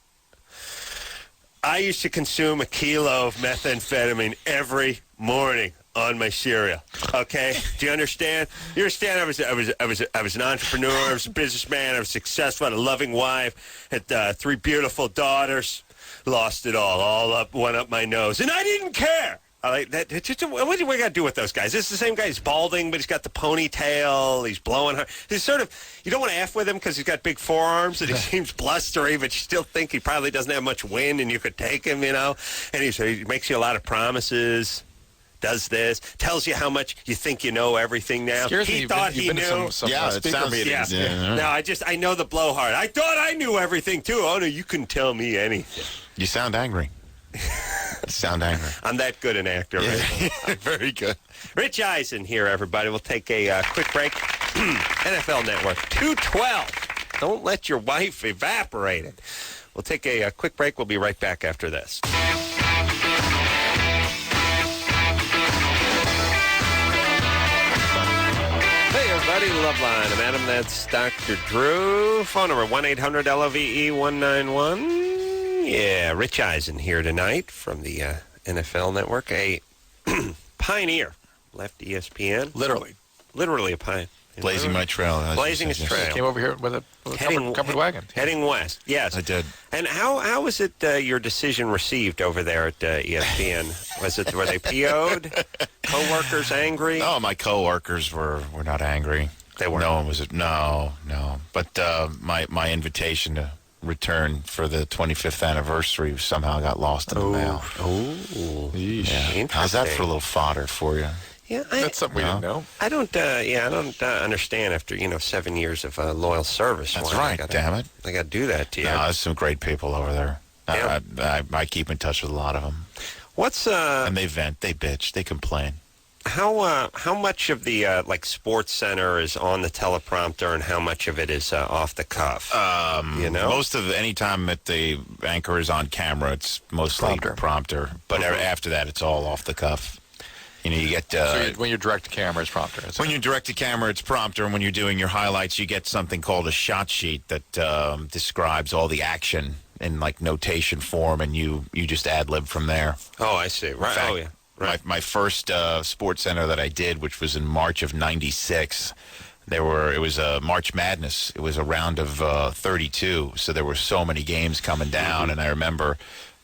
I used to consume 1 kilo of methamphetamine every morning on my cereal. Okay? Do you understand? You understand? I was an entrepreneur. I was a businessman. I was successful. I had a loving wife. Had 3 beautiful daughters. Lost it all went up my nose. And I didn't care. I like that. What do we got to do with those guys? This is the same guy. He's balding, but he's got the ponytail. He's blowing her. He's sort of, you don't want to F with him because he's got big forearms and he seems blustery, but you still think he probably doesn't have much wind and you could take him, you know. And he makes you a lot of promises, does this, tells you how much you think you know everything now. He thought he knew. It sounds meetings. Yeah. No, I know the blowhard. I thought I knew everything too. Oh, no, you couldn't tell me anything. You sound angry. Sound angry. I'm that good an actor, right? Very good. Rich Eisen here, everybody. We'll take a quick break. NFL Network, 212. Don't let your wife evaporate it. We'll take a quick break. We'll be right back after this. Hey, everybody. Loveline. I'm Adam. That's Dr. Drew. Phone number, 1-800-LOVE-191. Yeah, Rich Eisen here tonight from the NFL Network, a pioneer, left ESPN. Literally a pioneer. Blazing my trail. Blazing his trail. Came over here with a covered wagon. Heading west, yes. I did. And how was it your decision received over there at ESPN? Were they PO'd? Co-workers angry? No, my co-workers were not angry. They weren't? No one was. No. But my invitation to return for the 25th anniversary somehow got lost in the mail. Oh. Yeah. How's that for a little fodder for you? Yeah, that's something we didn't know. I don't understand after 7 years of loyal service. That's right. Damn it! I got to do that to you. No, there's some great people over there. Yeah. I keep in touch with a lot of them. And they vent, they bitch, they complain. How much of the Sports Center is on the teleprompter, and how much of it is off the cuff? Most of any time that the anchor is on camera, it's mostly prompter. But after that, it's all off the cuff. You get when you're direct to camera, it's prompter. When you're direct to camera, it's prompter, and when you're doing your highlights, you get something called a shot sheet that describes all the action in notation form, and you just ad lib from there. Oh, I see. Right. Fact, right. My first Sports Center that I did, which was in March of '96. It was a March Madness. It was a round of 32, so there were so many games coming down, and I remember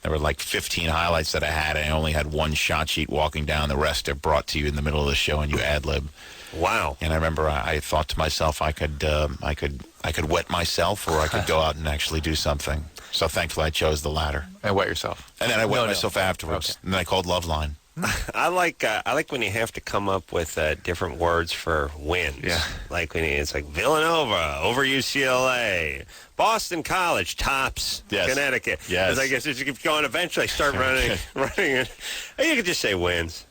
There were like 15 highlights that I had, and I only had one shot sheet walking down. The rest are brought to you in the middle of the show, and you ad-lib. Wow. And I remember I thought to myself I could wet myself, or I could go out and actually do something. So thankfully I chose the latter. And wet yourself. And then I wet myself afterwards. Okay. And then I called Loveline. I like when you have to come up with different words for wins. Yeah. Like when it's like Villanova over UCLA, Boston College tops Connecticut. Yes. I guess as you keep going, eventually I start running. And you could just say wins.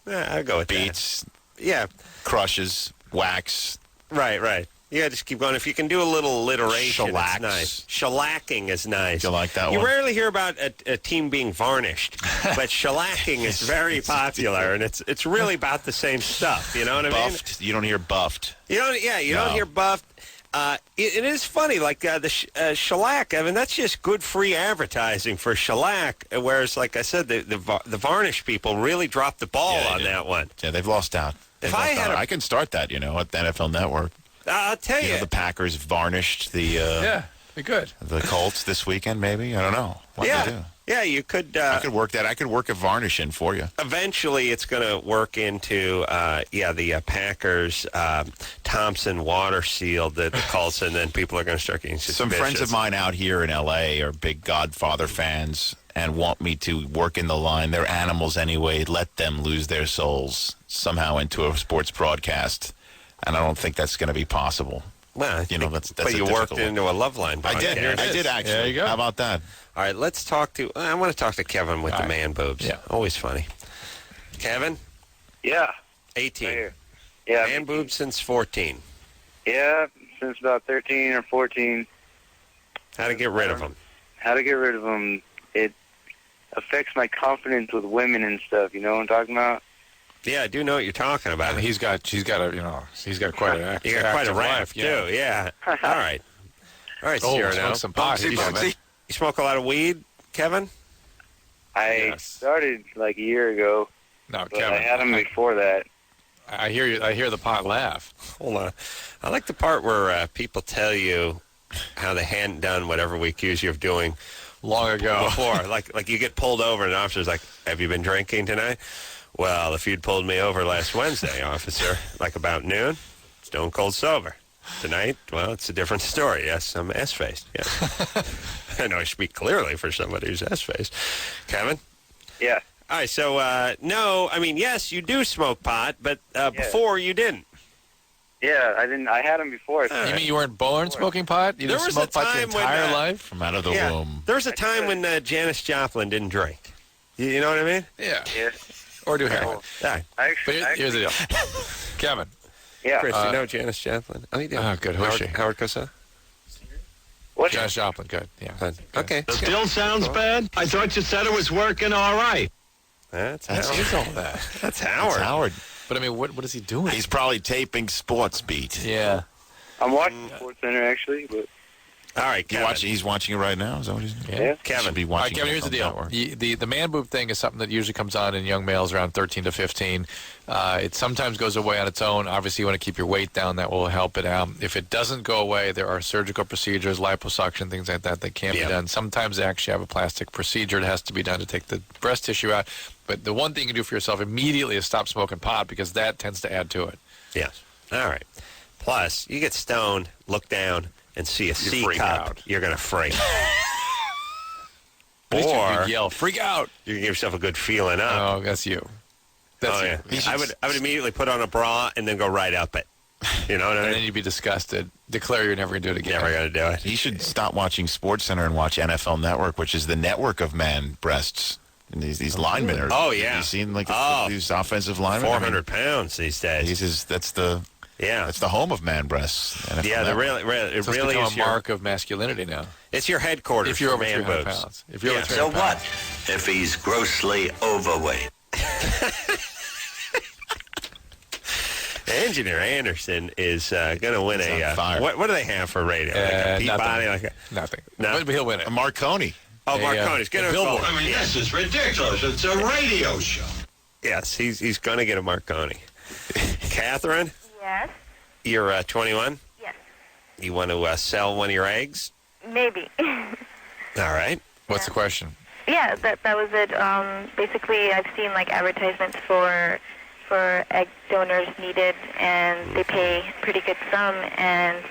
Yeah, I'll go with beats. That. Yeah. Crushes, wax. Right. Yeah, just keep going. If you can do a little alliteration, Shellacks. it's nice. Shellacking is nice. You like that one? You rarely hear about a team being varnished, but shellacking is very popular, and it's really about the same stuff. You know what I mean? Buffed. You don't hear buffed. You don't hear buffed. It is funny, like the shellac. I mean, that's just good free advertising for shellac. Whereas, like I said, the varnish people really dropped the ball on that one. Yeah, they've lost out. I can start that, at the NFL Network. I'll tell you. The Packers varnished the be good. The Colts this weekend, maybe. I don't know. What they do. Yeah, you could. I could work that. I could work a varnish in for you. Eventually, it's going to work into the Packers Thompson water seal the Colts, and then people are going to start getting suspicious. Some friends of mine out here in L.A. are big Godfather fans and want me to work in the line. They're animals anyway. Let them lose their souls somehow into a sports broadcast. And I don't think that's going to be possible. Well, that's but you worked into a Loveline broadcast. I did actually. There you go. How about that? All right, let's talk to. I want to talk to Kevin with the man boobs. Yeah, always funny. Kevin. Yeah. 18. Right here. Yeah. Man boobs since 14. Yeah, since about 13 or 14. How to get rid of them? How to get rid of them? It affects my confidence with women and stuff. You know what I'm talking about? Yeah, I do know what you're talking about. And he's got quite an active, you got quite a life, raft too. Yeah. All right, Cyrano. Smoke some pot. You smoke a lot of weed, Kevin? I started like a year ago. No, but Kevin. I had them before that. I hear you. I hear the pot laugh. Hold on. I like the part where people tell you how they hadn't done whatever we accuse you of doing long ago. Before, like you get pulled over and the officer's like, "Have you been drinking tonight?" Well, if you'd pulled me over last Wednesday, officer, like about noon, stone cold sober. Tonight, well, it's a different story. Yes, I'm S-faced. Yes. I know I speak clearly for somebody who's S-faced. Kevin? Yeah. All right, so, no, I mean, yes, you do smoke pot, but before you didn't. Yeah, I didn't. I had them before. You mean you weren't born smoking pot? You didn't smoke pot your entire life? From out of the womb. There was a time when Janis Joplin didn't drink. You know what I mean? Yeah. Yeah. Or do heroin. Yeah. But here's the deal. Kevin. Yeah. Chris, you know Janis Joplin? Oh, you do. Oh, good. Who is she? Howard Cosell? What? Janis Joplin. Good. Yeah. Good. Okay. It still sounds bad? I thought you said it was working all right. That's all that. That's Howard. That's Howard. But, I mean, what is he doing? He's probably taping Sports Beat. Yeah. I'm watching Sports Center, actually, but... All right, Kevin. He's watching it right now? Is that what he's doing? Yeah. Kevin. Be All right, watching Kevin, here's the deal. The man boob thing is something that usually comes on in young males around 13 to 15. It sometimes goes away on its own. Obviously, you want to keep your weight down. That will help it out. If it doesn't go away, there are surgical procedures, liposuction, things like that can be done. Sometimes they actually have a plastic procedure that has to be done to take the breast tissue out. But the one thing you can do for yourself immediately is stop smoking pot because that tends to add to it. Yes. All right. Plus, you get stoned, look down, and see a C cup, you're going to freak. Or you yell, freak out. You can give yourself a good feeling up. Oh, that's you. That's you. I would immediately put on a bra and then go right up it. You know what I mean? And then you'd be disgusted. Declare you're never going to do it again. Never going to do it. He should stop watching Sports Center and watch NFL Network, which is the network of man breasts. And these linemen are. Oh, yeah. Have you seen these offensive linemen? 400 pounds these days. That's the home of man breasts. NFL yeah, it really is a mark of masculinity now. It's your headquarters. If you're over man 300 boobs. pounds. If you're over 300 So what pounds. if he's grossly overweight? Engineer Anderson is going to win what do they have for a radio? Like a Peabody? Nothing. No? But he'll win it. A Marconi. Oh, Marconi's going to billboard. I mean, this is ridiculous. It's a radio show. Yes, he's going to get a Marconi. Catherine? Yes. You're 21? Yes. You want to sell one of your eggs? Maybe. All right. What's the question? Yeah, that was it. Basically, I've seen like advertisements for egg donors needed, and they pay pretty good sum, and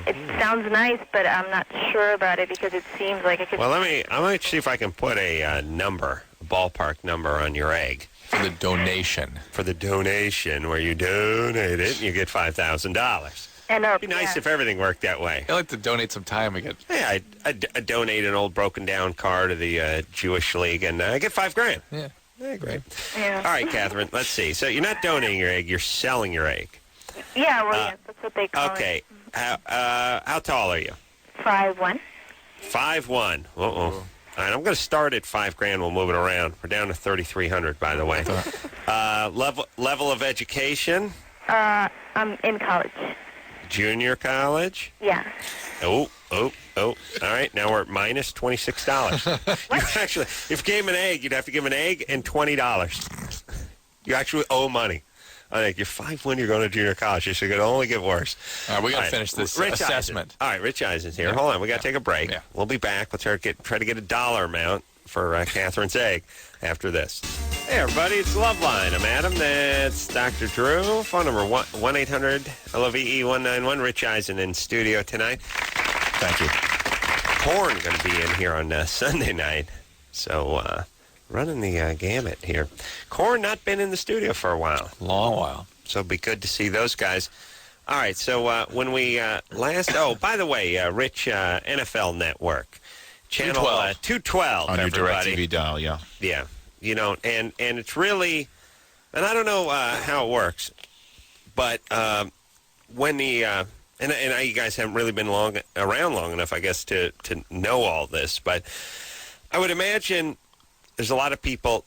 it sounds nice, but I'm not sure about it because it seems like it could. Well, I might see if I can put a number, a ballpark number on your egg. For the donation. For the donation, where you donate it, and you get $5,000. And it'd be nice if everything worked that way. I'd like to donate some time again. Yeah, I donate an old broken down car to the Jewish League, and I get $5,000. Yeah. Great. Yeah. All right, Catherine, let's see. So you're not donating your egg, you're selling your egg. Yeah, well, yes, that's what they call it. Okay. How tall are you? 5'1". 5'1". Uh-oh. All right, I'm going to start at $5,000. We'll move it around. We're down to $3,300, by the way. Level of education? I'm in college. Junior college? Yeah. Oh. All right, now we're at minus $26. If you gave him an egg, you'd have to give him an egg and $20. You actually owe money. I think you're 5'1", you're going to junior college. This is going to only get worse. All right, we got to finish this assessment. All right, Rich Eisen's here. Yeah. Hold on, we got to take a break. Yeah. We'll be back. We'll try to get a dollar amount for Catherine's egg after this. Hey, everybody, it's Loveline. I'm Adam. That's Dr. Drew. Phone number 1-800-LOVE-191. Rich Eisen in studio tonight. Thank you. Korn going to be in here on Sunday night. So, running the gamut here. Korn not been in the studio for a while. Long while. So it'll be good to see those guys. All right, so when we last... Oh, by the way, Rich, NFL Network. Channel 212, on your everybody. DirecTV dial, yeah. Yeah, and it's really... And I don't know how it works, but when the... And you guys haven't really been around long enough, I guess, to know all this. But I would imagine there's a lot of people,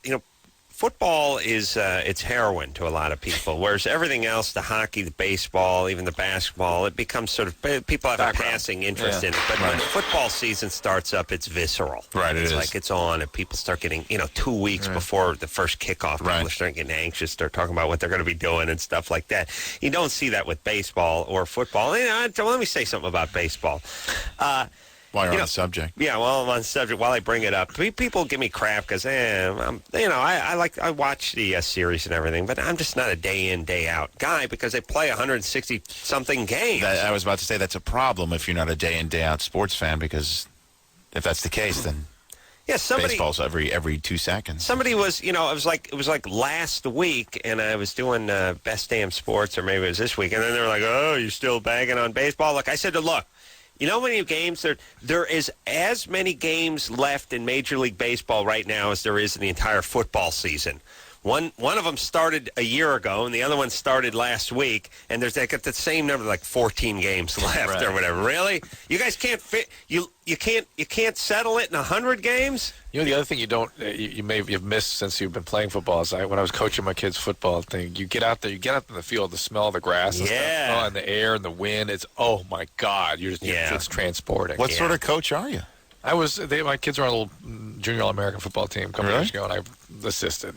football is it's heroin to a lot of people, whereas everything else, the hockey, the baseball, even the basketball, it becomes sort of, people have a passing interest in it. But when football season starts up, it's visceral. Right, it's like it's on, and people start getting, 2 weeks before the first kickoff, people start getting anxious, start talking about what they're going to be doing and stuff like that. You don't see that with baseball or football. Let me say something about baseball. While you're on the subject. Yeah, while I'm on the subject, while I bring it up, people give me crap because, I watch the series and everything, but I'm just not a day in, day out guy because they play 160-something games. I was about to say that's a problem if you're not a day in, day out sports fan, because if that's the case, then baseball's every 2 seconds. Somebody was, it was like last week, and I was doing Best Damn Sports, or maybe it was this week, and then they were like, "Oh, you're still bagging on baseball?" Look, I said, "Look. You know how many games there is as many games left in Major League Baseball right now as there is in the entire football season. One of them started a year ago, and the other one started last week, and they got the same number, like 14 games left or whatever. Really? You guys can't fit you can't settle it in 100 games? The other thing you've missed since you've been playing football is when I was coaching my kids' football thing, you get out there, you get out in the field, the smell of the grass and stuff, and the air and the wind, it's, oh my God, it's transporting. What sort of coach are you? My kids were on a little junior All-American football team a couple years ago, and I assisted.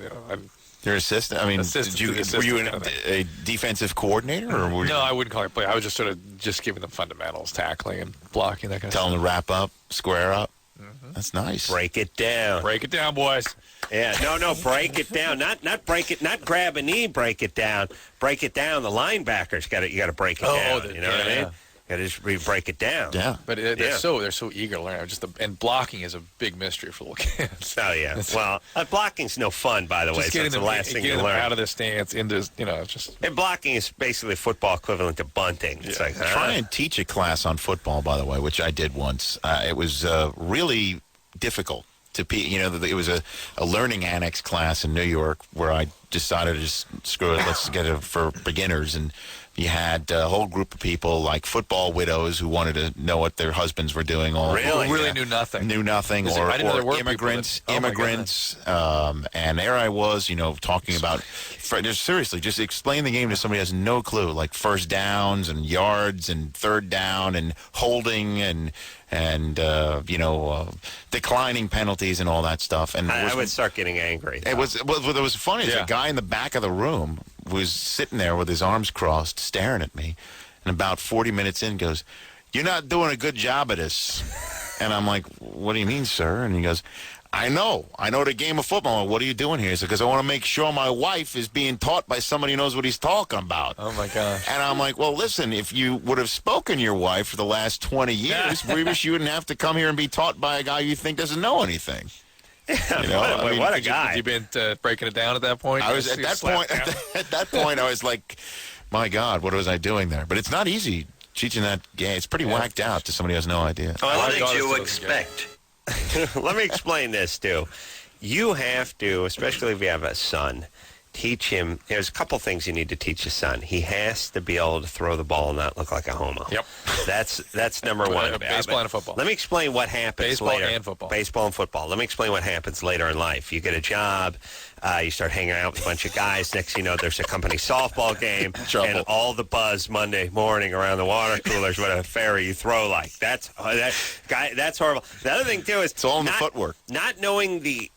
Your assistant? I mean, were you a defensive coordinator? Or no, I wouldn't call it play. I was just sort of giving them fundamentals, tackling and blocking, that kind of stuff. Tell them to wrap up, square up. Mm-hmm. That's nice. Break it down. Break it down, boys. Yeah, no, break it down. Not break it. Not grab a knee. Break it down. Break it down. The linebackers you got to break it down. You know what I mean? Got to just break it down. Yeah, but they're so eager to learn. And blocking is a big mystery for little kids. Oh yeah. Well, blocking's no fun, by the way. Getting the last thing you learn. Out of their stance into just. And blocking is basically football equivalent to bunting. It's like try and teach a class on football, by the way, which I did once. It was really difficult to it was a learning annex class in New York where I decided to just screw it. Let's get it for beginners. And you had a whole group of people, like football widows, who wanted to know what their husbands were doing. Really knew nothing. Or immigrants. And there I was, talking about, seriously, just explain the game to somebody who has no clue, like first downs and yards and third down and holding and declining penalties and all that stuff. And I would start getting angry. What was funny is the guy in the back of the room was sitting there with his arms crossed, staring at me, and about 40 minutes in goes, "You're not doing a good job of this." And I'm like, what do you mean, sir? And he goes, I know the game of football. What are you doing here? He said, because I want to make sure my wife is being taught by somebody who knows what he's talking about. Oh, my gosh. And I'm like, well, listen, if you would have spoken to your wife for the last 20 years, we wish you wouldn't have to come here and be taught by a guy you think doesn't know anything. You know, what a guy. Have you been breaking it down at that point? I was at that point. At that point, I was like, my God, what was I doing there? But it's not easy teaching that game. It's pretty whacked out to somebody who has no idea. What did you expect? Let me explain this, too. You have to, especially if you have a son, teach him. There's a couple things you need to teach your son. He has to be able to throw the ball and not look like a homo. Yep. That's number one. Baseball and football. Let me explain what happens later. Baseball and football. Baseball and football. Let me explain what happens later in life. You get a job. You start hanging out with a bunch of guys. Next thing you know, there's a company softball game. And all the buzz Monday morning around the water coolers with a fairy you throw like. That's horrible. The other thing, too, is it's all in the footwork. Not knowing the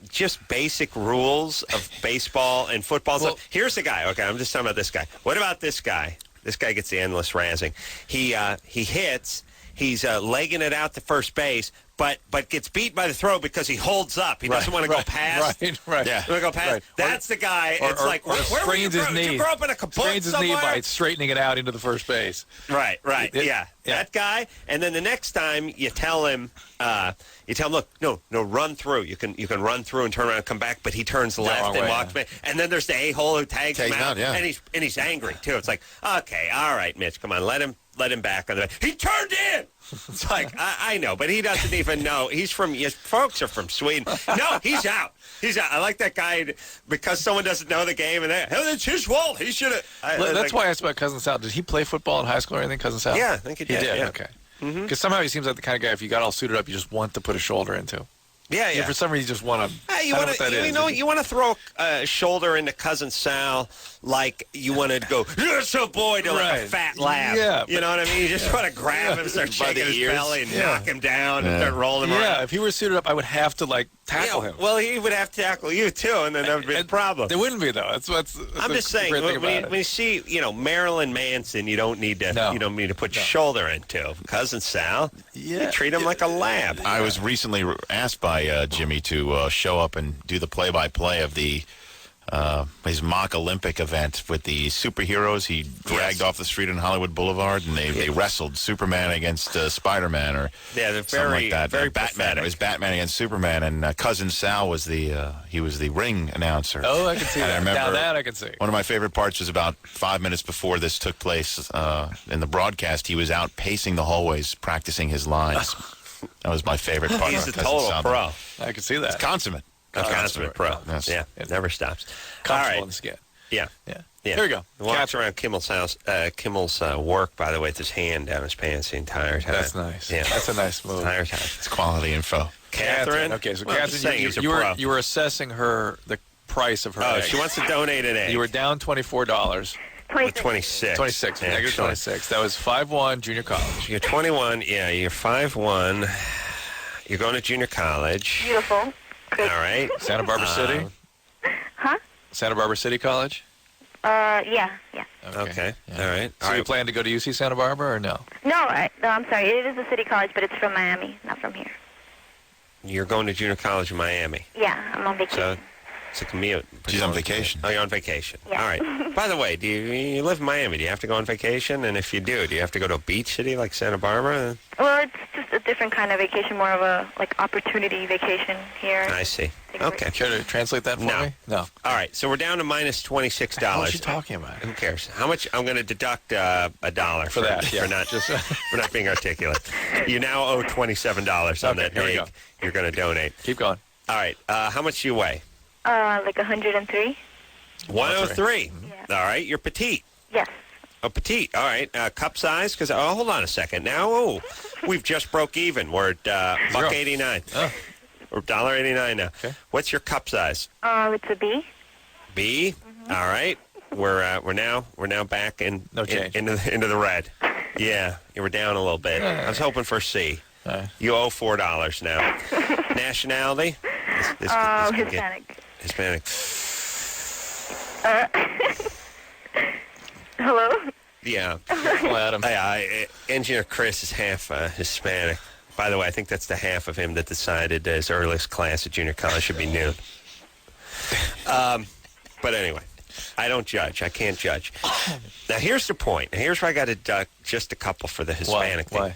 just basic rules of baseball and football. Well, here's the guy. Okay, I'm just talking about this guy. What about this guy? This guy gets the endless razzing. He hits. He's legging it out to first base, but gets beat by the throw because he holds up. He doesn't want to go past. Right. Yeah. Go past. Right. That's the guy. It's like, where strains his knee. Did you grow up in a kibbutz strains his somewhere? knee by straightening it out into the first base. Right. Yeah. That guy. And then the next time you tell him, look, no, run through. You can run through and turn around and come back, but he turns left and walks back. And then there's the a-hole who tags him out, and he's angry too. It's like, okay, all right, Mitch, come on, let him back on the back. He turned in. It's like, I know, but he doesn't even know. Folks are from Sweden. No, he's out. I like that guy because someone doesn't know the game, and it's his fault. He should have. That's why I asked about Cousin Sal. Did he play football in high school or anything, Cousin Sal? Yeah, I think he did. He did, yeah. Okay. Because somehow he seems like the kind of guy, if you got all suited up, you just want to put a shoulder into. Yeah. For some reason, you just want to. You want to throw a shoulder into Cousin Sal like you want to go, yes, oh boy, to like a fat lab. Yeah, you know what I mean? You just want to grab him, start shaking his belly, and knock him down, and start rolling him around. Yeah, if he were suited up, I would have to tackle him. Well, he would have to tackle you too, and then that would be a problem. There wouldn't be though. That's I'm just saying. When you see, Marilyn Manson, you don't need to put your shoulder into Cousin Sal. You treat him like a lab. I was recently asked by Jimmy to show up and do the play-by-play of his mock Olympic event with the superheroes. He dragged off the street on Hollywood Boulevard, and they wrestled Superman against Spider-Man or they're something like that. Very Batman. pathetic. It was Batman against Superman, and Cousin Sal was the ring announcer. Oh, I can see that. I remember now that I can see. One of my favorite parts was about 5 minutes before this took place in the broadcast. He was out pacing the hallways, practicing his lines. That was my favorite part. He's a total pro. I can see that. It's consummate. Consummate pro. Yes. Yeah, it never stops. Comfortable in the skin. Yeah. Here we go. He walks around Kimmel's house. Kimmel's work, by the way, with his hand down his pants the entire time. That's nice. Yeah, that's a nice move. Entire time. It's quality info. Catherine. Okay, so Catherine, you were assessing the price of her. Oh, eggs. she wants to donate an egg. You were down $24. 26. 26. Negative 26. That was 5'1", junior college. You're 21. Yeah, you're 5'1". You're going to junior college. Beautiful. Great. All right. Santa Barbara City? Huh? Santa Barbara City College? Yeah. Okay. All right. So you plan to go to UC Santa Barbara or no? No, I'm sorry. It is a city college, but it's from Miami, not from here. You're going to junior college in Miami. Yeah, I'm on vacation. So it's a commute. She's on vacation. Oh, you're on vacation. Yeah. All right. By the way, do you live in Miami? Do you have to go on vacation? And if you do you have to go to a beach city like Santa Barbara? Well, it's just a different kind of vacation, more of a opportunity vacation here. I see. Okay. Care to translate that for me? No. All right. So we're down to minus $26. What are you talking about? Who cares? How much? I'm going to deduct $1 for that. For not being articulate. You now owe $27 on that egg you're going to donate. Keep going. All right. How much do you weigh? Like 103. 103. Yeah. All right. You're petite. Yes. Oh, petite. All right. Cup size? Because hold on a second. Now, we've just broke even. We're at $1.89. Oh. We're $1.89 now. Okay. What's your cup size? It's a B. B. Mm-hmm. All right. We're now back into the red. Yeah. You were down a little bit. I was hoping for a C. You owe $4 now. Nationality? Hispanic. Hispanic. Hello? Yeah. Well, Adam. Engineer Chris is half Hispanic. By the way, I think that's the half of him that decided his earliest class at junior college should be noon. But anyway, I don't judge. I can't judge. Now, here's the point. Here's where I got to deduct just a couple for the Hispanic thing. Why?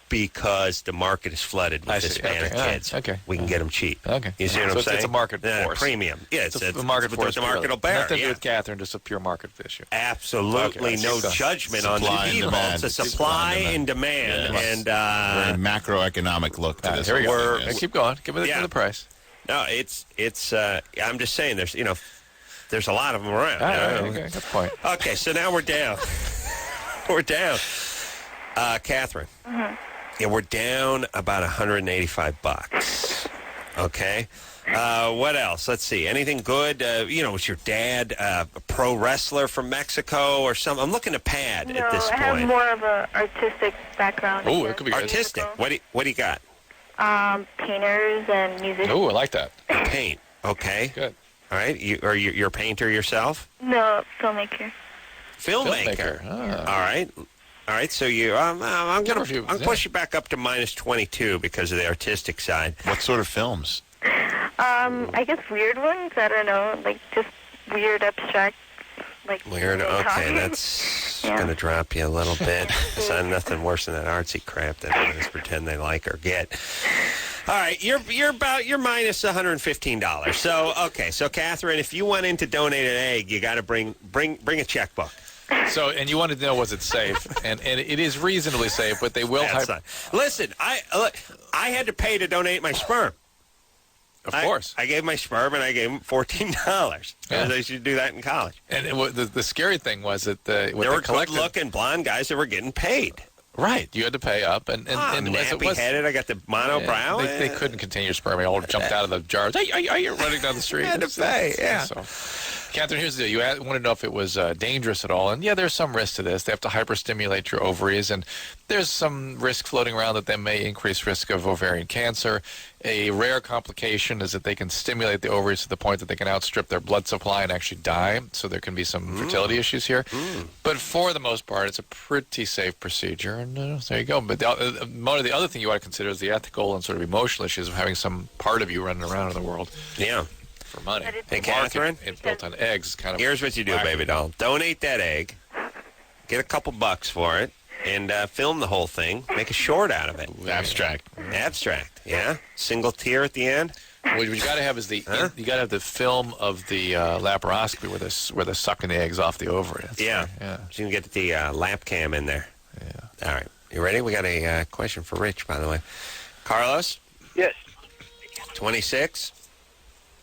Because the market is flooded with Hispanic kids. Okay. We can get them cheap. Okay. You see what I'm saying? It's a market force. Premium. Yeah, it's a market force. The market will bear. Nothing to do with Catherine, just a pure market issue. Absolutely no judgment on the people. It's a supply and demand. And very macroeconomic look to this. Here we go. Keep going. Give me the price. No, it's. I'm just saying. There's a lot of them around. Okay, good point. Okay, so now we're down. We're down. Catherine. Mm-hmm. Yeah, we're down about $185. Okay. What else? Let's see. Anything good? Was your dad a pro wrestler from Mexico or something? I'm looking to pad at this point. I have more of an artistic background. Oh, it could be good. Artistic. What do you got? Painters and musicians. Oh, I like that. Paint. Okay. Good. All right. You're a painter yourself? No, filmmaker. Filmmaker. Ah. All right, so I'm going to push you back up to minus 22 because of the artistic side. What sort of films? I guess weird ones. I don't know, like just weird abstract. Weird. Okay, that's going to drop you a little bit. So nothing worse than that artsy crap that others pretend they like or get. All right, you're minus $115. So Catherine, if you went in to donate an egg, you got to bring a checkbook. So, and you wanted to know, was it safe? and it is reasonably safe, but they will. Listen, I had to pay to donate my sperm. Of course. I gave my sperm, and I gave them $14. Yeah. They should do that in college. And the scary thing was that there were good-looking blonde guys that were getting paid. Right. You had to pay up. And nappy-headed. I got the monobrow. They couldn't contain your sperm. They all jumped out of the jars. Hey, you're running down the street. I had to pay, yeah. So, Catherine, here's the deal. You wanted to know if it was dangerous at all. And, yeah, there's some risk to this. They have to hyperstimulate your ovaries. And there's some risk floating around that they may increase risk of ovarian cancer. A rare complication is that they can stimulate the ovaries to the point that they can outstrip their blood supply and actually die. So there can be some fertility issues here. But for the most part, it's a pretty safe procedure. And there you go. But the other thing you ought to consider is the ethical and sort of emotional issues of having some part of you running around in the world. Yeah. For money. Hey, Catherine? It's built on eggs. Here's what you do, baby doll. Donate that egg. Get a couple bucks for it. And film the whole thing. Make a short out of it. Abstract. Abstract, yeah. Single tear at the end. What you got to have is you got to have the film of the laparoscopy where they're sucking the eggs off the ovary. Yeah. So you can get the lap cam in there. Yeah. All right. You ready? We got a question for Rich, by the way. Carlos? Yes. 26?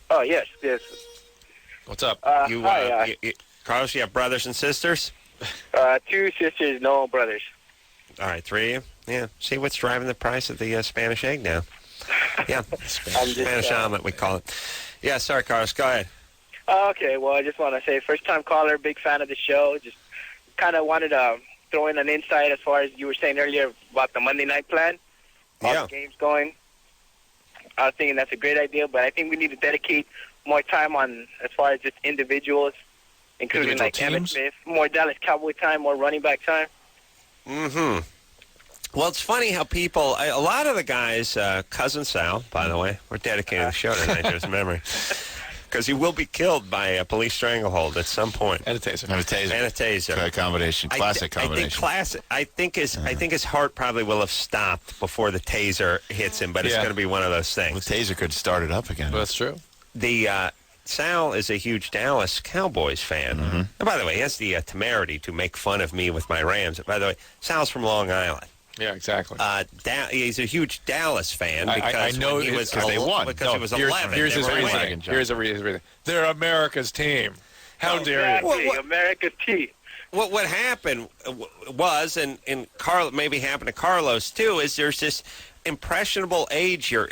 Oh, yes. What's up? Hi. Carlos, you have brothers and sisters? 2 sisters, no brothers. All right, 3 of you? Yeah. See what's driving the price of the Spanish egg now? Yeah. Spanish omelet, we call it. Yeah, sorry, Carlos. Go ahead. Okay, well, I just want to say, first-time caller, big fan of the show. Just kind of wanted to throw in an insight as far as you were saying earlier about the Monday night plan. All the games going. I was thinking that's a great idea, but I think we need to dedicate more time on as far as just individuals, including like Emmitt Smith, more Dallas Cowboy time, more running back time. Mm-hmm. Well, it's funny how people, a lot of the guys, Cousin Sal, by the way, we're dedicating the show tonight to his memory, because he will be killed by a police stranglehold at some point. And a taser. And a taser. Combination. Classic combination. I think his heart probably will have stopped before the taser hits him, but it's going to be one of those things. Well, the taser could start it up again. Well, that's true. Sal is a huge Dallas Cowboys fan. Mm-hmm. And by the way, he has the temerity to make fun of me with my Rams. By the way, Sal's from Long Island. Yeah, exactly. He's a huge Dallas fan because I know he was they won. Because he was 11. Here's his reason. Here's a reason. They're America's team. How dare you? America's team. What happened was, and maybe happened to Carlos too, is there's this impressionable age here.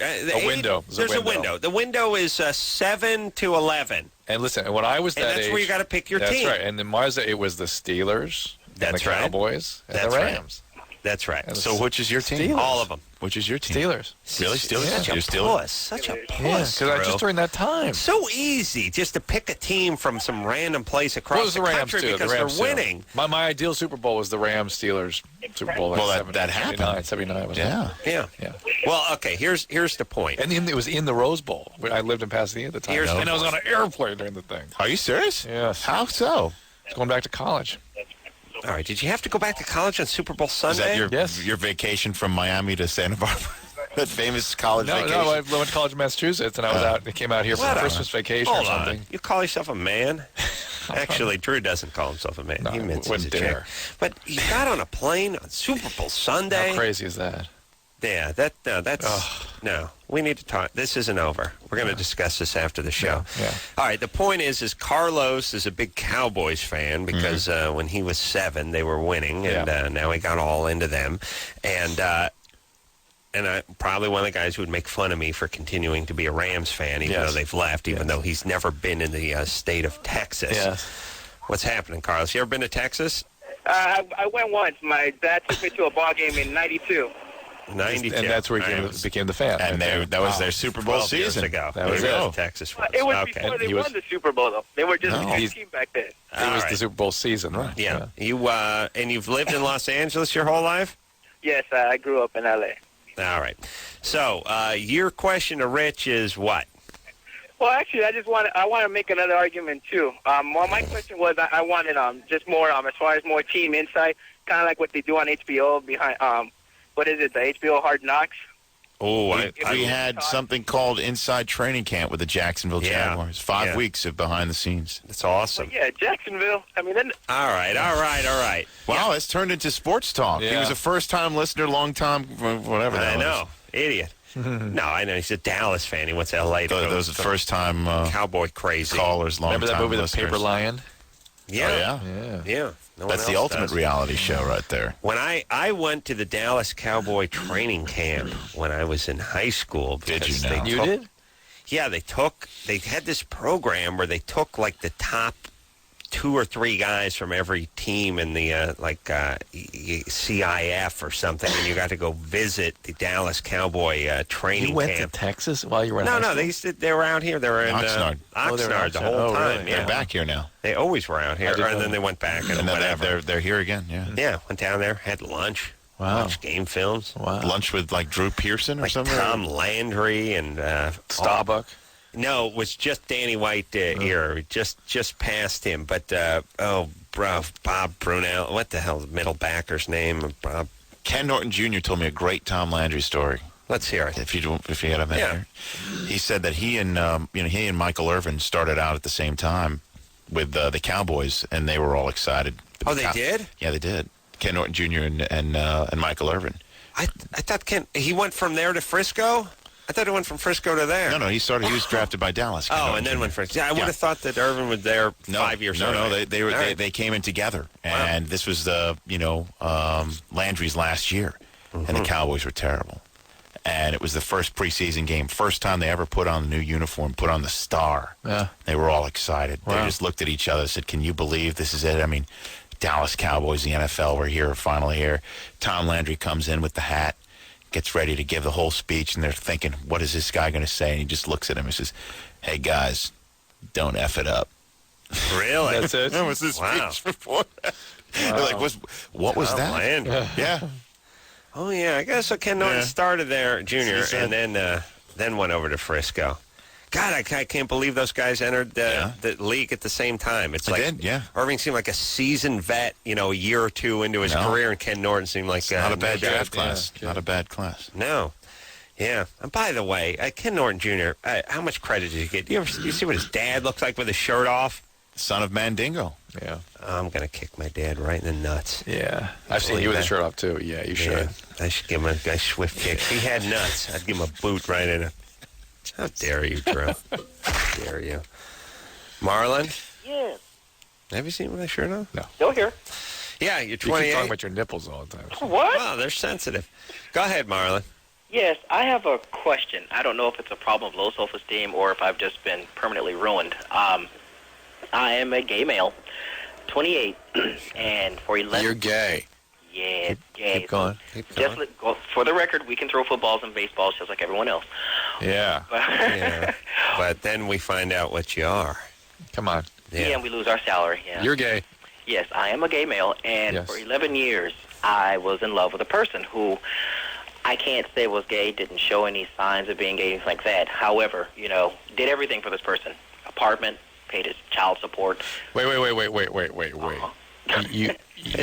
Window. There's a window. The window is 7 to 11. And listen, when I was that age, that's where you got to pick your team. That's right. And then it was the Steelers, and the Cowboys, and the Rams. Right. That's right. So which is your team? Steelers. All of them. Which is your team? Steelers. Really? Steelers? Such a puss. Because just during that time. It's so easy just to pick a team from some random place across the country because they're winning. My ideal Super Bowl was the Rams-Steelers Super Bowl. Well, that happened. 79 was Yeah. Well, okay, here's the point. And it was in the Rose Bowl. I lived in Pasadena at the time. And I was on an airplane during the thing. Are you serious? Yes. How so? I was going back to college. All right, did you have to go back to college on Super Bowl Sunday? Is that your vacation from Miami to Santa Barbara? That famous college vacation? No, I went to college in Massachusetts, and I came out here for Christmas vacation or something. You call yourself a man? Actually, Drew doesn't call himself a man. No, he minces a dare. chick. But you got on a plane on Super Bowl Sunday? How crazy is that? Yeah, no. We need to talk. This isn't over. We're going to discuss this after the show. Yeah. All right. The point is Carlos is a big Cowboys fan because when he was 7, they were winning, and now he got all into them, and I probably one of the guys who would make fun of me for continuing to be a Rams fan, even though they've left, even though he's never been in the state of Texas. Yes. What's happening, Carlos? You ever been to Texas? I went once. My dad took me to a ball game in '92. 92. And that's where he became the fan. And that was their Super Bowl season. Ago. That was it. Texas. It was before they won the Super Bowl, though. They were just a good team back then. It was the Super Bowl season, right? Yeah. You and you've lived in Los Angeles your whole life? Yes, I grew up in L.A. All right. So your question to Rich is what? Well, actually, I want to make another argument too. Well, my question was I wanted just more as far as more team insight, kind of like what they do on HBO behind what is it, the HBO Hard Knocks? Oh, we had something called Inside Training Camp with the Jacksonville Jaguars. 5 weeks of behind the scenes. That's awesome. Well, yeah, Jacksonville. I mean, then. All right. Wow, it's turned into sports talk. Yeah. He was a first-time listener, long-time, whatever. I know, idiot. No, I know he's a Dallas fan. He went to L.A. Those are the first-time cowboy crazy callers, long-time Remember that movie, listeners. The Paper Lion? Yeah. Oh, yeah. No That's the ultimate reality show right there. When I went to the Dallas Cowboy training camp when I was in high school. Did you know? You did? Yeah, they had this program where they took like the top 2 or 3 guys from every team in the CIF or something, and you got to go visit the Dallas Cowboy training camp. You went to Texas while you were in high school? They were out here. They were in Oxnard. Oxnard the whole time. Really? They're back here now. They always were out here, and then they went back and whatever. They're here again. Yeah, went down there, had lunch. Wow. Watched game films. Wow. Lunch with like Drew Pearson or something? Tom Landry and Starbuck. No, it was just Danny White here, just past him. But Bob Brunel, what the hell is the middle backer's name? Bob. Ken Norton Jr. told me a great Tom Landry story. Let's hear it. If you had him here, he said that he and Michael Irvin started out at the same time with the Cowboys, and they were all excited. Oh, they did? Yeah, they did. Ken Norton Jr. and Michael Irvin. I thought he went from there to Frisco. I thought he went from Frisco to there. No, he was drafted by Dallas. And then went for I would have thought that Irvin was there 5 years ago. No, they came in together, and this was Landry's last year, and the Cowboys were terrible. And it was the first preseason game, first time they ever put on the new uniform, put on the star. Yeah. They were all excited. Wow. They just looked at each other and said, "Can you believe this is it?" I mean, Dallas Cowboys, the NFL, we're here, finally here. Tom Landry comes in with the hat, gets ready to give the whole speech, and they're thinking, what is this guy going to say? And he just looks at him and says, "Hey, guys, don't F it up." Really? That's it? That was his speech before that. Wow. Like, what was that? Landry. Yeah. Oh, yeah. I guess so. Ken Norton started there, Junior, and then went over to Frisco. God, I can't believe those guys entered the league at the same time. It's Irving seemed like a seasoned vet, a year or two into his career, and Ken Norton seemed like not a bad draft class. Not a bad class. No. Yeah. And by the way, Ken Norton Jr., how much credit did you get? Do you see what his dad looks like with his shirt off? Son of Mandingo. Yeah. I'm going to kick my dad right in the nuts. Yeah. I've seen you with a shirt off, too. Yeah, you should. Yeah. I should give him a nice swift kick. If he had nuts, I'd give him a boot right in it. How dare you, Drew? How dare you? Marlon? Yeah. Have you seen my shirt on? No. Still here. Yeah, you're You 28. keep talking about your nipples all the time. What? Wow, they're sensitive. Go ahead, Marlon. Yes, I have a question. I don't know if it's a problem of low self-esteem or if I've just been permanently ruined. I am a gay male, 28, and for 11... You're gay. Yeah, Keep going. For the record, we can throw footballs and baseballs just like everyone else. Yeah. Yeah. But then we find out what you are. Come on. Yeah, and we lose our salary. Yeah. You're gay. Yes, I am a gay male, and for 11 years, I was in love with a person who I can't say was gay, didn't show any signs of being gay, anything like that. However, did everything for this person. Apartment, paid his child support. Wait. You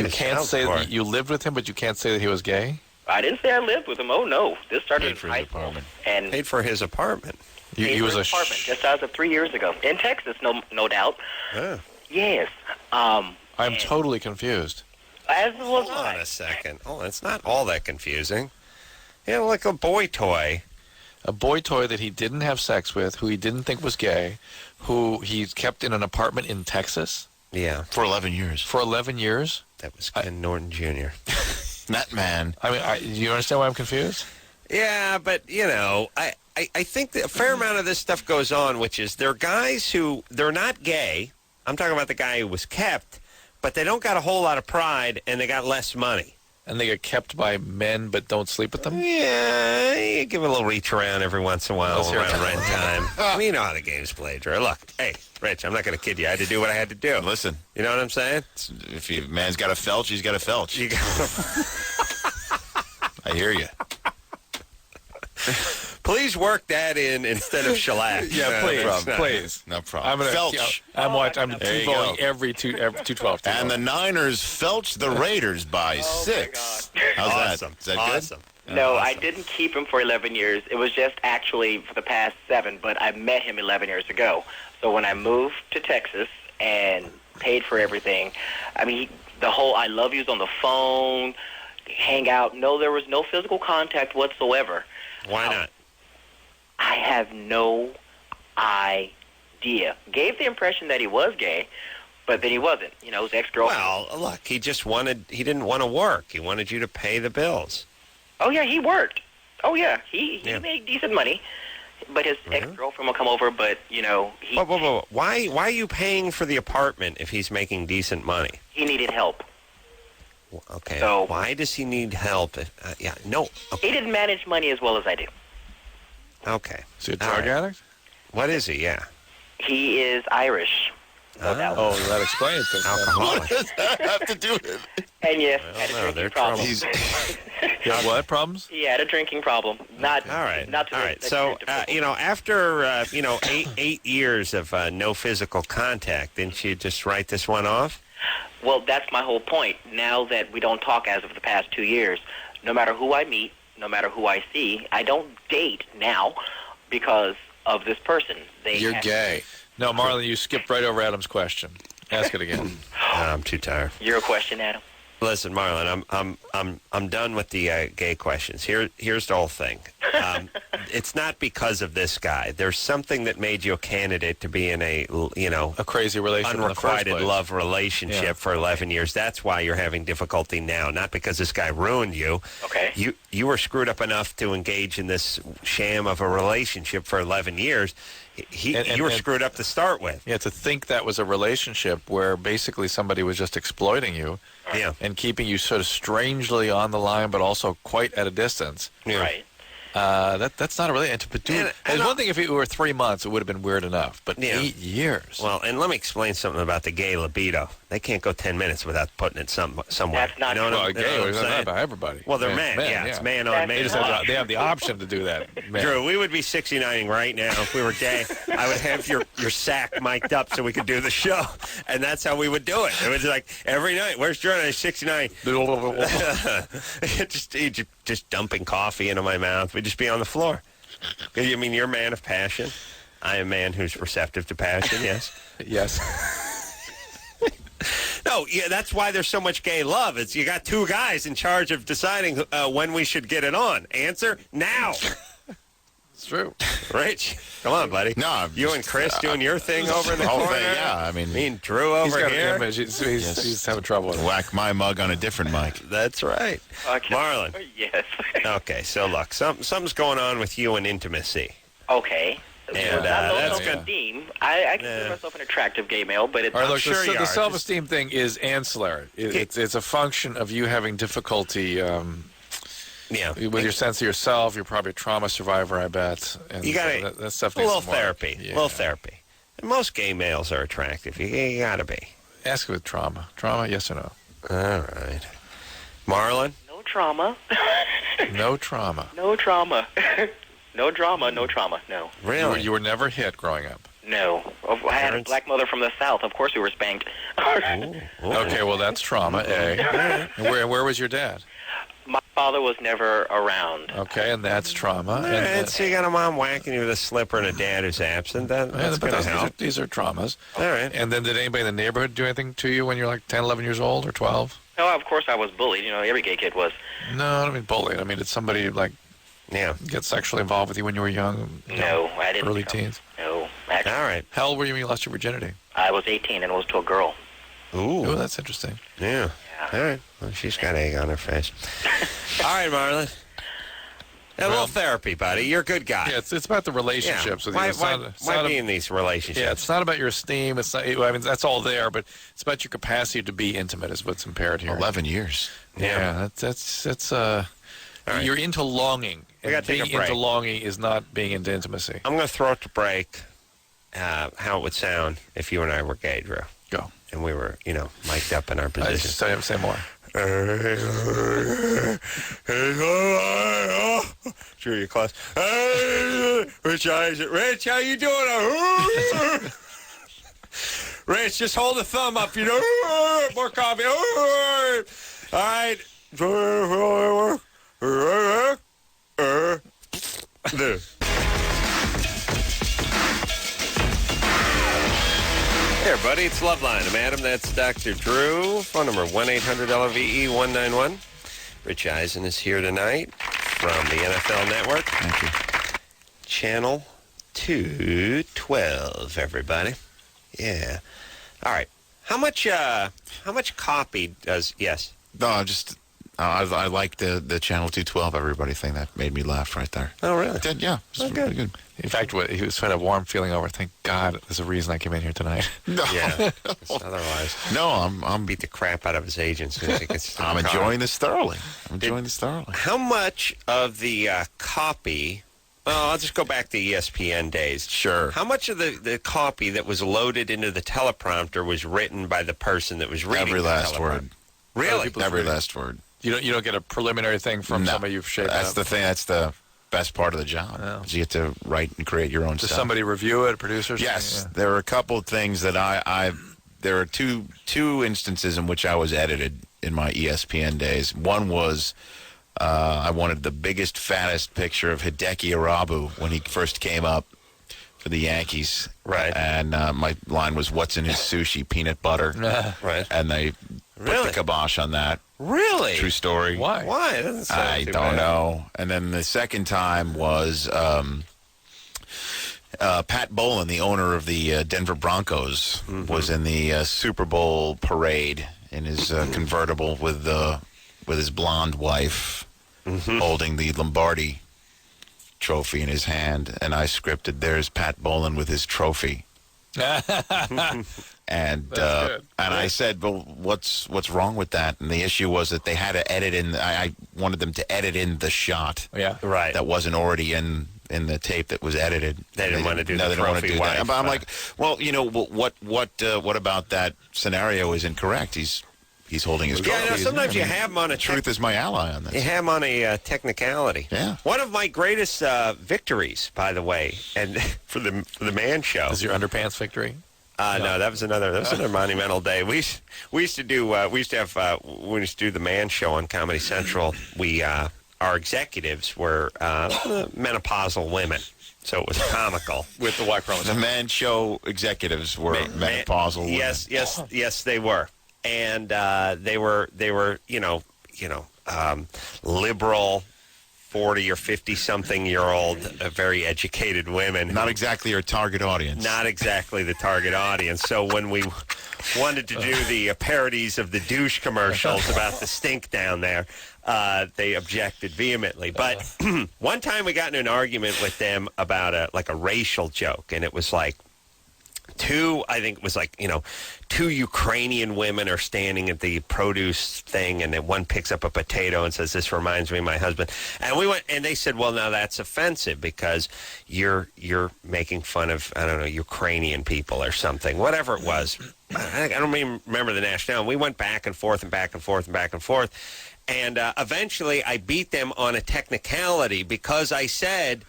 can't say that you lived with him, but you can't say that he was gay? I didn't say I lived with him. Oh, no. This started in high school. And paid for his apartment. He was his apartment just as of 3 years ago. In Texas, no doubt. Yeah. Yes. I'm totally confused. As was Hold on a second. Oh, it's not all that confusing. Like a boy toy. A boy toy that he didn't have sex with, who he didn't think was gay, who he kept in an apartment in Texas. Yeah. For 11 years. For 11 years? That was Ken Norton Jr. That man. I mean, you understand why I'm confused? Yeah, but, I think that a fair amount of this stuff goes on, which is there are guys who, they're not gay. I'm talking about the guy who was kept, but they don't got a whole lot of pride, and they got less money. And they get kept by men but don't sleep with them? Yeah, you give a little reach around every once in a while around rent time. You know how the game's played, Drew. Look, hey, Rich, I'm not going to kid you. I had to do what I had to do. Listen. You know what I'm saying? If a man's got a felch, he's got a felch. I hear you. Please work that in instead of shellac. Yeah, please. No problem. Felch. I'm T-balling every 212. And the Niners felched the Raiders by 6. How's awesome. that? Is that awesome. good? No, awesome. I didn't keep him for 11 years. It was just actually for the past 7, but I met him 11 years ago. So when I moved to Texas and paid for everything, I mean, the whole I love yous on the phone, hang out. No, there was no physical contact whatsoever. Why not? I have no idea. Gave the impression that he was gay, but then he wasn't. His ex-girlfriend. Well, look, he didn't want to work. He wanted you to pay the bills. Oh, yeah, he worked. Oh, yeah, he made decent money. But his ex-girlfriend will come over, but, he... Whoa. Why are you paying for the apartment if he's making decent money? He needed help. Okay, so, why does he need help? Okay. He didn't manage money as well as I do. Okay. Is he a drug addict? What is he? Yeah. He is Irish. That explains it. Alcoholic. What does that have to do with it? And yes, had a drinking problem. What problems? He had a drinking problem. Not all right. Not to all right. So after 8 years of no physical contact, didn't you just write this one off? Well, that's my whole point. Now that we don't talk as of the past 2 years, no matter who I meet, no matter who I see, I don't date now because of this person. You're gay. No, Marlon, you skipped right over Adam's question. Ask it again. I'm too tired. Your question, Adam. Listen, Marlon, I'm done with the gay questions. Here's the whole thing. It's not because of this guy. There's something that made you a candidate to be in a crazy relationship, unrequited love relationship for 11 years. That's why you're having difficulty now. Not because this guy ruined you. Okay. You were screwed up enough to engage in this sham of a relationship for 11 years. You were screwed up to start with. Yeah, to think that was a relationship where basically somebody was just exploiting you and keeping you sort of strangely on the line, but also quite at a distance. Yeah. Right. That's not a really... There's one thing if it were 3 months, it would have been weird enough, but 8 years. Well, and let me explain something about the gay libido. They can't go 10 minutes without putting it somewhere. That's not true. Gay is not about everybody. Well, they're men. It's man on man. They have the option to do that. Man. Drew, we would be 69ing right now if we were gay. I would have your sack mic'd up so we could do the show, and that's how we would do it. It was like every night. Where's Drew? I'm 69. just dumping coffee into my mouth. We'd just be on the floor. You mean you're a man of passion? I am a man who's receptive to passion, yes? Yes. No, that's why there's so much gay love. It's you got two guys in charge of deciding when we should get it on. Answer now. It's true. Rich, come on, buddy. No, you and Chris doing your thing over in the corner. Yeah, I mean, me and Drew over here. He's having trouble with it. Whack my mug on a different mic. That's right. Okay. Marlon. Yes. Okay, so look, something's going on with you in intimacy. Okay. And that's self-esteem. I consider myself an attractive gay male, but it's look, the self-esteem thing is ancillary. It's a function of you having difficulty with your sense of yourself. You're probably a trauma survivor, I bet. And you got that stuff a needs little some work. therapy. A little therapy. And most gay males are attractive. You got to be. Ask with trauma. Trauma, yes or no? All right. Marlon? No trauma. No trauma. No trauma. No drama, no trauma, no. Really? You were never hit growing up? No. I had a black mother from the South. Of course we were spanked. Okay, well, that's trauma, A. And where was your dad? My father was never around. Okay, and that's trauma. And so you got a mom whacking you with a slipper and a dad who's absent. That's going to help. These are traumas. All right. And then did anybody in the neighborhood do anything to you when you were like 10, 11 years old or 12? No, of course I was bullied. Every gay kid was. No, I don't mean bullied. I mean, did somebody get sexually involved with you when you were young? No, I didn't. Early teens? No. Actually, all right. How old were you when you lost your virginity? I was 18 and it was to a girl. Ooh, that's interesting. Yeah. All right. Well, she's got egg on her face. All right, Marlon. A little therapy, buddy. You're a good guy. Yeah, it's about the relationships with you. Why be in these relationships? Yeah, it's not about your esteem. It's not. I mean, that's all there, but it's about your capacity to be intimate is what's impaired here. 11 years. Yeah, that's right. You're into longing. We got to take a break. Being into longing is not being into intimacy. I'm going to throw it to break. How it would sound if you and I were gay, Drew. Go. And we were, mic'd up in our position. Say more. Drew, you're close. Rich Eisen. Rich, how you doing? Rich, just hold the thumb up. More coffee. All right. Hey, everybody, it's Loveline. I'm Adam. That's Dr. Drew. Phone number 1-800-LVE-191. Rich Eisen is here tonight from the NFL Network. Thank you. Channel 212, everybody. Yeah. All right. How much copy does... Yes? No, just... I like the Channel 212 everybody thing. That made me laugh right there. Oh, really? It did, yeah. It was really good. In fact, he was kind of warm feeling over. Thank God there's a reason I came in here tonight. No. Yeah. Otherwise, no, I'm beat the crap out of his agents. I'm enjoying this thoroughly. How much of the copy? Well, I'll just go back to ESPN days. Sure. How much of the copy that was loaded into the teleprompter was written by the person that was reading every last word? Really? Every last word. You don't get a preliminary thing from somebody you've shaped That's up. the thing. That's the best part of the job. Oh. Is you get to write and create your own stuff. Does somebody review it, producers? Yes. There are a couple of things that there are two instances in which I was edited in my ESPN days. One was I wanted the biggest, fattest picture of Hideki Arabu when he first came up for the Yankees. Right. And my line was, "What's in his sushi? Peanut butter." Right. And they put the kibosh on that. Really? True story. Why? It doesn't sound I too don't bad. know. And then the second time was Pat Bowlen, the owner of the Denver Broncos, was in the Super Bowl parade in his convertible with his blonde wife holding the Lombardi trophy in his hand. And I scripted, "There's Pat Bowlen with his trophy." And I said, "Well, what's wrong with that?" And the issue was that they had to edit in. I wanted them to edit in the shot. Yeah, right. That wasn't already in the tape that was edited. They didn't want to do no, the they didn't want to trophy do that. wife. But I'm like, well, what about that scenario is incorrect? He's holding his trophy. Yeah, sometimes you have him on a truth is my ally on this. You have him on a technicality. Yeah. One of my greatest victories, by the way, and for the man show. Is your underpants victory? No, that was another monumental day. We used to do when we used to do the man show on Comedy Central. Our executives were menopausal women, so it was comical. With the Y chromosome. The man show executives were menopausal women. Yes, they were, and they were liberal, 40 or 50-something-year-old, very educated women. Not exactly your target audience. Not exactly the target audience. So when we wanted to do the parodies of the douche commercials about the stink down there, they objected vehemently. But one time we got in an argument with them about a racial joke, and it was like two Ukrainian women are standing at the produce thing, and then one picks up a potato and says, "This reminds me of my husband." And we went, and they said, "Well, now that's offensive because you're making fun of, I don't know, Ukrainian people or something." Whatever it was. I don't even remember the nationality. We went back and forth and back and forth and back and forth. And eventually I beat them on a technicality because I said,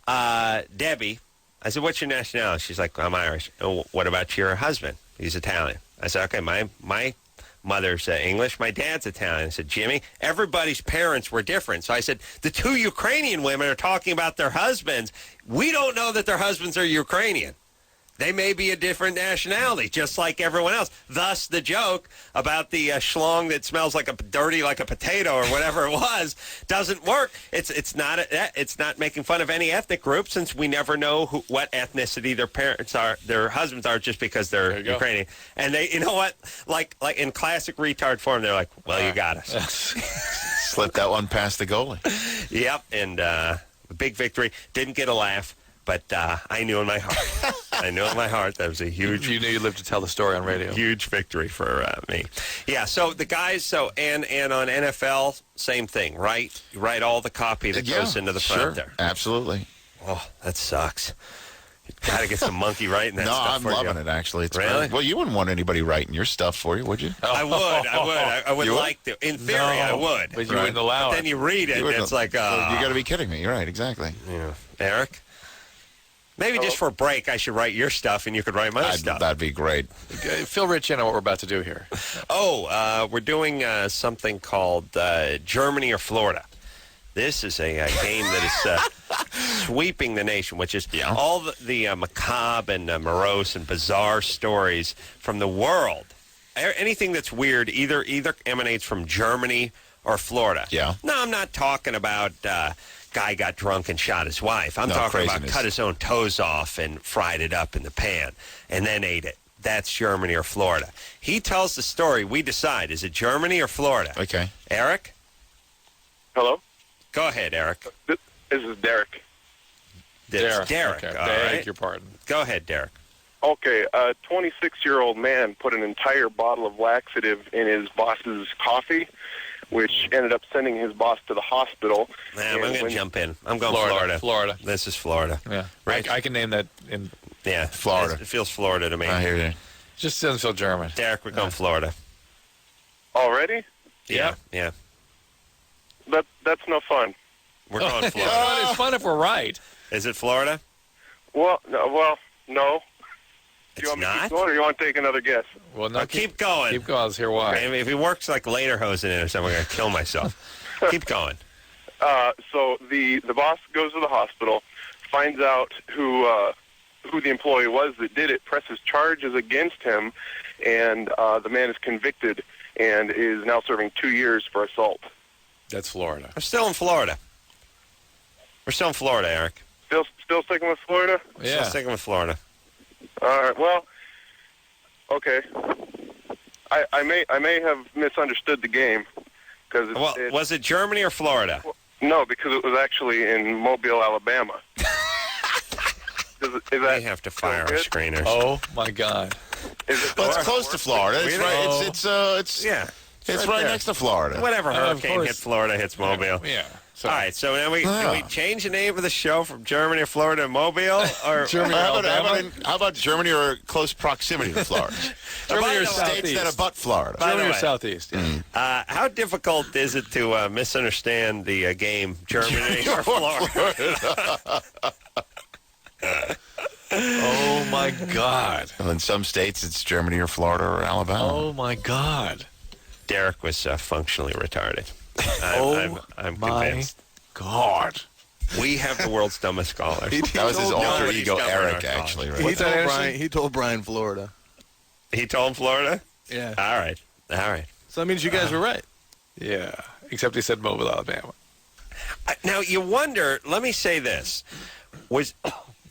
Debbie, I said, "What's your nationality?" She's like, "I'm Irish." "Oh, what about your husband?" "He's Italian." I said, "Okay, my mother's English. My dad's Italian." I said, "Jimmy, everybody's parents were different." So I said, the two Ukrainian women are talking about their husbands. We don't know that their husbands are Ukrainian. They may be a different nationality, just like everyone else. Thus, the joke about the schlong that smells like dirty like a potato or whatever it was doesn't work. It's not making fun of any ethnic group, since we never know what ethnicity their parents are, their husbands are, just because they're Ukrainian. And they, you know what, like in classic retard form, they're like, "Well, you got us." Slipped that one past the goalie. Yep, and big victory. Didn't get a laugh. But I knew in my heart. I knew in my heart that was a huge... You knew you lived to tell the story on radio. Huge victory for me. Yeah, so the guys, and on NFL, same thing, right? You write all the copy that goes into the prompter. Sure, absolutely. Oh, that sucks. You got to get some monkey writing that stuff for you. No, I'm loving it, actually. It's really? Great. Well, you wouldn't want anybody writing your stuff for you, would you? I would like to. In theory, I would. But you wouldn't allow it. Then you read it, and it's like... you got to be kidding me. You're right, exactly. Yeah. Eric? Maybe just for a break, I should write your stuff, and you could write my stuff. That'd be great. Fill Rich in on what we're about to do here. We're doing something called Germany or Florida. This is a game that is sweeping the nation, which is all the macabre and morose and bizarre stories from the world. Anything that's weird either emanates from Germany or Florida. Yeah. No, I'm not talking about... guy got drunk and shot his wife. I'm talking about cut his own toes off and fried it up in the pan and then ate it. That's Germany or Florida. He tells the story. We decide. Is it Germany or Florida? Okay. Eric? Hello? Go ahead, Eric. This is Derek. Derek. Okay. All right. Beg your pardon. Go ahead, Derek. Okay. A 26-year-old man put an entire bottle of laxative in his boss's coffee, which ended up sending his boss to the hospital. I'm going to jump in. I'm going Florida. This is Florida. Yeah. I can name that in... Yeah, Florida. It feels Florida to me. I hear you. Just doesn't feel German. Derek, we're going Florida. Already? Yeah. That's no fun. We're going Florida. It's fun if we're right. Is it Florida? Well, no. Do you It's want me to not? keep going, or you want to take another guess? Well, no, keep going. Keep going. Let's hear why. I mean, if he works like Lederhosen in or something, I'm going to kill myself. Keep going. So the boss goes to the hospital, finds out who the employee was that did it, presses charges against him, and the man is convicted and is now serving 2 years for assault. That's Florida. We're still in Florida. Eric. Still sticking with Florida? Yeah. Still sticking with Florida. All right. Well, okay. I may have misunderstood the game because was it Germany or Florida? No, because it was actually in Mobile, Alabama. They have to fire our screeners. Oh my God! Well, it's close to Florida. It's right. It's right next to Florida. Whatever hurricane hits Florida hits Mobile. Yeah. All right, so then can we change the name of the show from Germany or Florida to Mobile? Or Germany how about Germany or close proximity to Florida? Germany or states that abut Florida. Germany or southeast. Yeah. How difficult is it to misunderstand the game Germany or Florida? Oh my God! Well, in some states, it's Germany or Florida or Alabama. Oh my God! Derek was functionally retarded. I'm convinced. God. We have the world's dumbest scholars. That was his alter ego, Eric, actually. Right? He told Brian Florida. He told him Florida? Yeah. All right. So that means you guys were right. Yeah. Except he said Mobile, Alabama. Now, you wonder, let me say this.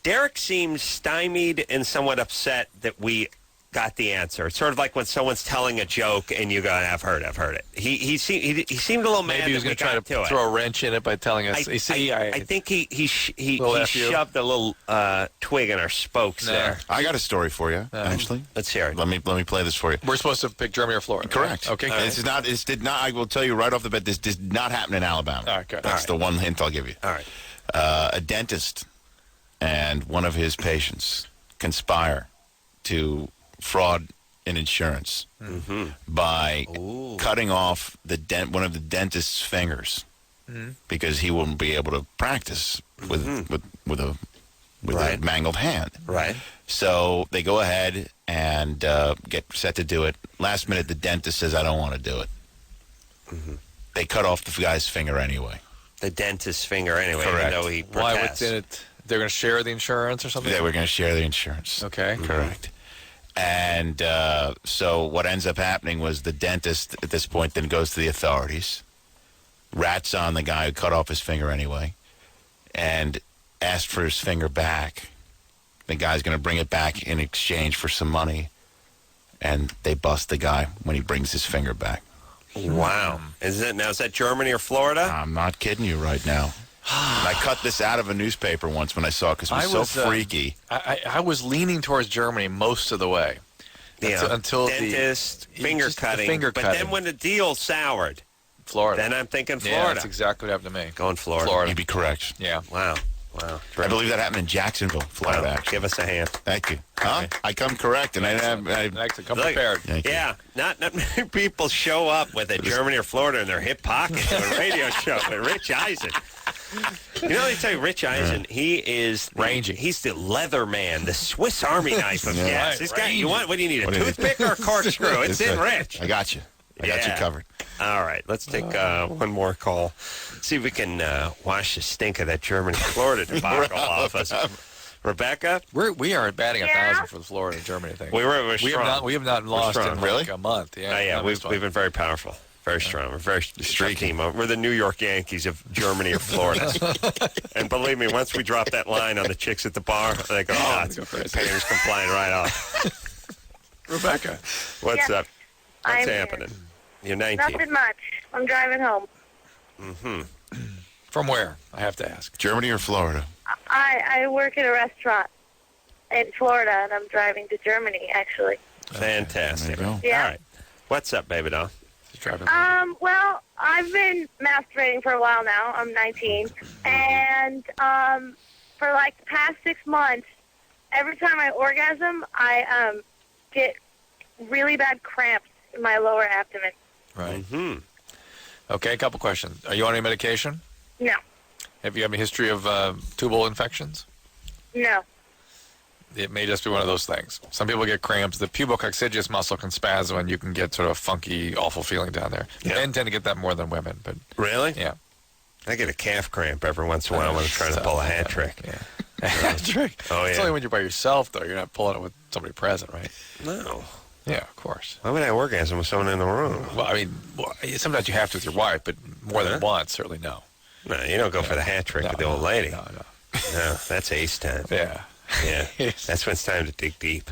Derek seemed stymied and somewhat upset that we got the answer. It's sort of like when someone's telling a joke and you go, I've heard it. He seemed a little mad. Maybe he was going to try to throw a wrench in it by telling us. I think he shoved a little twig in our spokes there. I got a story for you, actually. Let's hear it. Let me play this for you. We're supposed to pick Germany or Florida. Correct. Right? Okay. This did not. I will tell you right off the bat. This did not happen in Alabama. All right, good. That's the one hint I'll give you. All right. A dentist and one of his patients conspire to fraud in insurance by cutting off one of the dentist's fingers because he wouldn't be able to practice with a mangled hand. Right. So they go ahead and get set to do it. Last minute, the dentist says, "I don't want to do it." They cut off the guy's finger anyway. The dentist's finger anyway. Correct. Even though he Why? protests. What's in it? They're going to share the insurance or something? They were going to share the insurance. Okay. Correct. And so what ends up happening was the dentist at this point then goes to the authorities, rats on the guy who cut off his finger anyway, and asked for his finger back. The guy's going to bring it back in exchange for some money, and they bust the guy when he brings his finger back. Wow. Is that Germany or Florida? I'm not kidding you right now. I cut this out of a newspaper once when I saw it because it was so freaky. I was leaning towards Germany most of the way. Until dentist, finger cutting. But then when the deal soured, Florida. Then I'm thinking Florida. Yeah, that's exactly what happened to me. Going Florida. You'd be correct. Yeah. Wow. I believe that happened in Jacksonville, Florida. Give us a hand. Thank you. Huh? I come correct, and I come prepared. Yeah. Not many people show up with a Germany or Florida in their hip pocket to a radio show. But Rich Eisen. You know, they say Rich Eisen, he is rangy. He's the leather man, the Swiss Army knife of gas. This guy, what do you need, a toothpick or a corkscrew? It's in Rich. I got you. I got you covered. All right, let's take one more call. See if we can wash the stink of that Germany Florida debacle off us. Rebecca? We are batting 1,000 for the Florida Germany thing. We have not lost in like a month. Yeah, we've been very powerful. Very strong. We're very streaky. We're the New York Yankees of Germany or Florida. And believe me, once we drop that line on the chicks at the bar, they go nuts. Payers come flying right off. Rebecca. What's up? What's I'm happening? You're 19. Nothing much. I'm driving home. From where? I have to ask. Germany or Florida? I work at a restaurant in Florida, and I'm driving to Germany, actually. Fantastic. There you go. Yeah. All right. What's up, baby doll? Well, I've been masturbating for a while now. I'm 19. And for like the past 6 months, every time I orgasm, I get really bad cramps in my lower abdomen. Right. Okay, a couple questions. Are you on any medication? No. Have you had a history of tubal infections? No. It may just be one of those things. Some people get cramps. The pubococcygeus muscle can spasm, and you can get sort of funky, awful feeling down there. Yeah. Men tend to get that more than women. But really? Yeah. I get a calf cramp every once in a while when I'm trying to pull a hat trick. Yeah. A hat trick? Oh, yeah. It's only when you're by yourself, though. You're not pulling it with somebody present, right? No. Yeah, of course. Why would I orgasm with someone in the room? Well, I mean, sometimes you have to with your wife, but more than once, certainly no. No, you don't go for the hat trick with the old lady. No. No, that's ace time. Yeah. Yeah, that's when it's time to dig deep.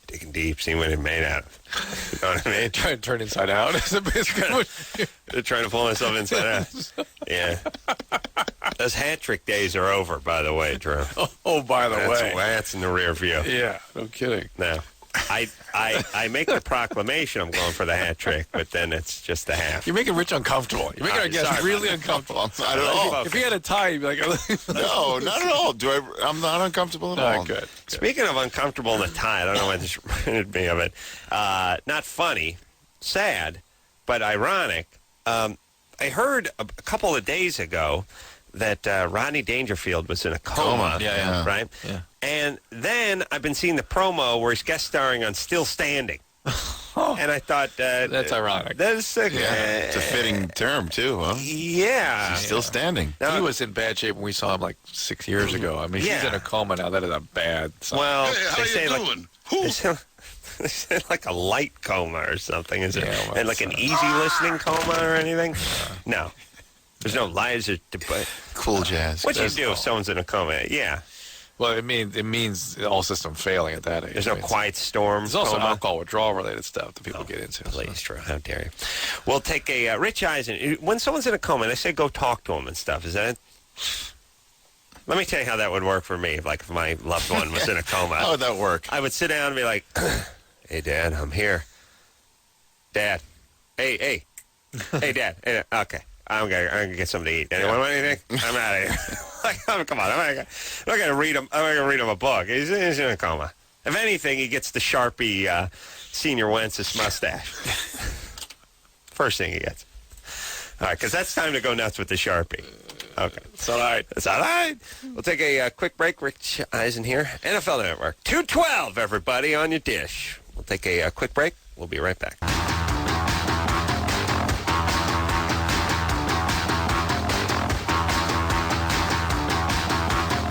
Digging deep, seeing what it's made out of. You know what I mean? Trying to turn inside out. They're trying to pull myself inside out. Yeah. Those hat trick days are over, by the way, Drew. Oh, by the way. That's in the rear view. Yeah, no kidding. No. I make the proclamation I'm going for the hat trick, but then it's just the half. You're making Rich uncomfortable. You're making our guest really uncomfortable. Not at all. If he had a tie, he'd be like... No, not at all. I'm not uncomfortable at all. Good. Speaking of uncomfortable in a tie, I don't know why this reminded me of it. Not funny, sad, but ironic. I heard a couple of days ago that Rodney Dangerfield was in a coma, right? Yeah. And then I've been seeing the promo where he's guest starring on Still Standing. And I thought... that's ironic. That's it's a fitting term, too, huh? Yeah. He's still standing. Now, he was in bad shape when we saw him like 6 years ago. I mean, he's in a coma now. That is a bad sign. Well, hey, how you doing? They say like a light coma or something. Is it? Yeah, well, and like an easy listening coma or anything? No. There's no lies. Cool jazz. What do you do if someone's in a coma? Yeah. Well, it means all system failing at that age. There's no quiet storm. There's also alcohol withdrawal related stuff that people get into. Please, Drew, how dare you? We'll take a Rich Eisen. When someone's in a coma, they say go talk to them and stuff. Is that? Let me tell you how that would work for me. Like if my loved one was in a coma. How would that work? I would sit down and be like, "Hey, Dad, I'm here. Dad, hey, Dad. Hey, okay, I'm gonna get something to eat. Anyone want anything? I'm out of here. Come on, I'm not gonna read him. I'm not gonna read him a book. He's in a coma. If anything, he gets the Sharpie Senior Wences mustache. First thing he gets. All right, because that's time to go nuts with the Sharpie. Okay. It's all right. It's all right. We'll take a quick break. Rich Eisen here. NFL Network. 212, everybody, on your dish. We'll take a quick break. We'll be right back.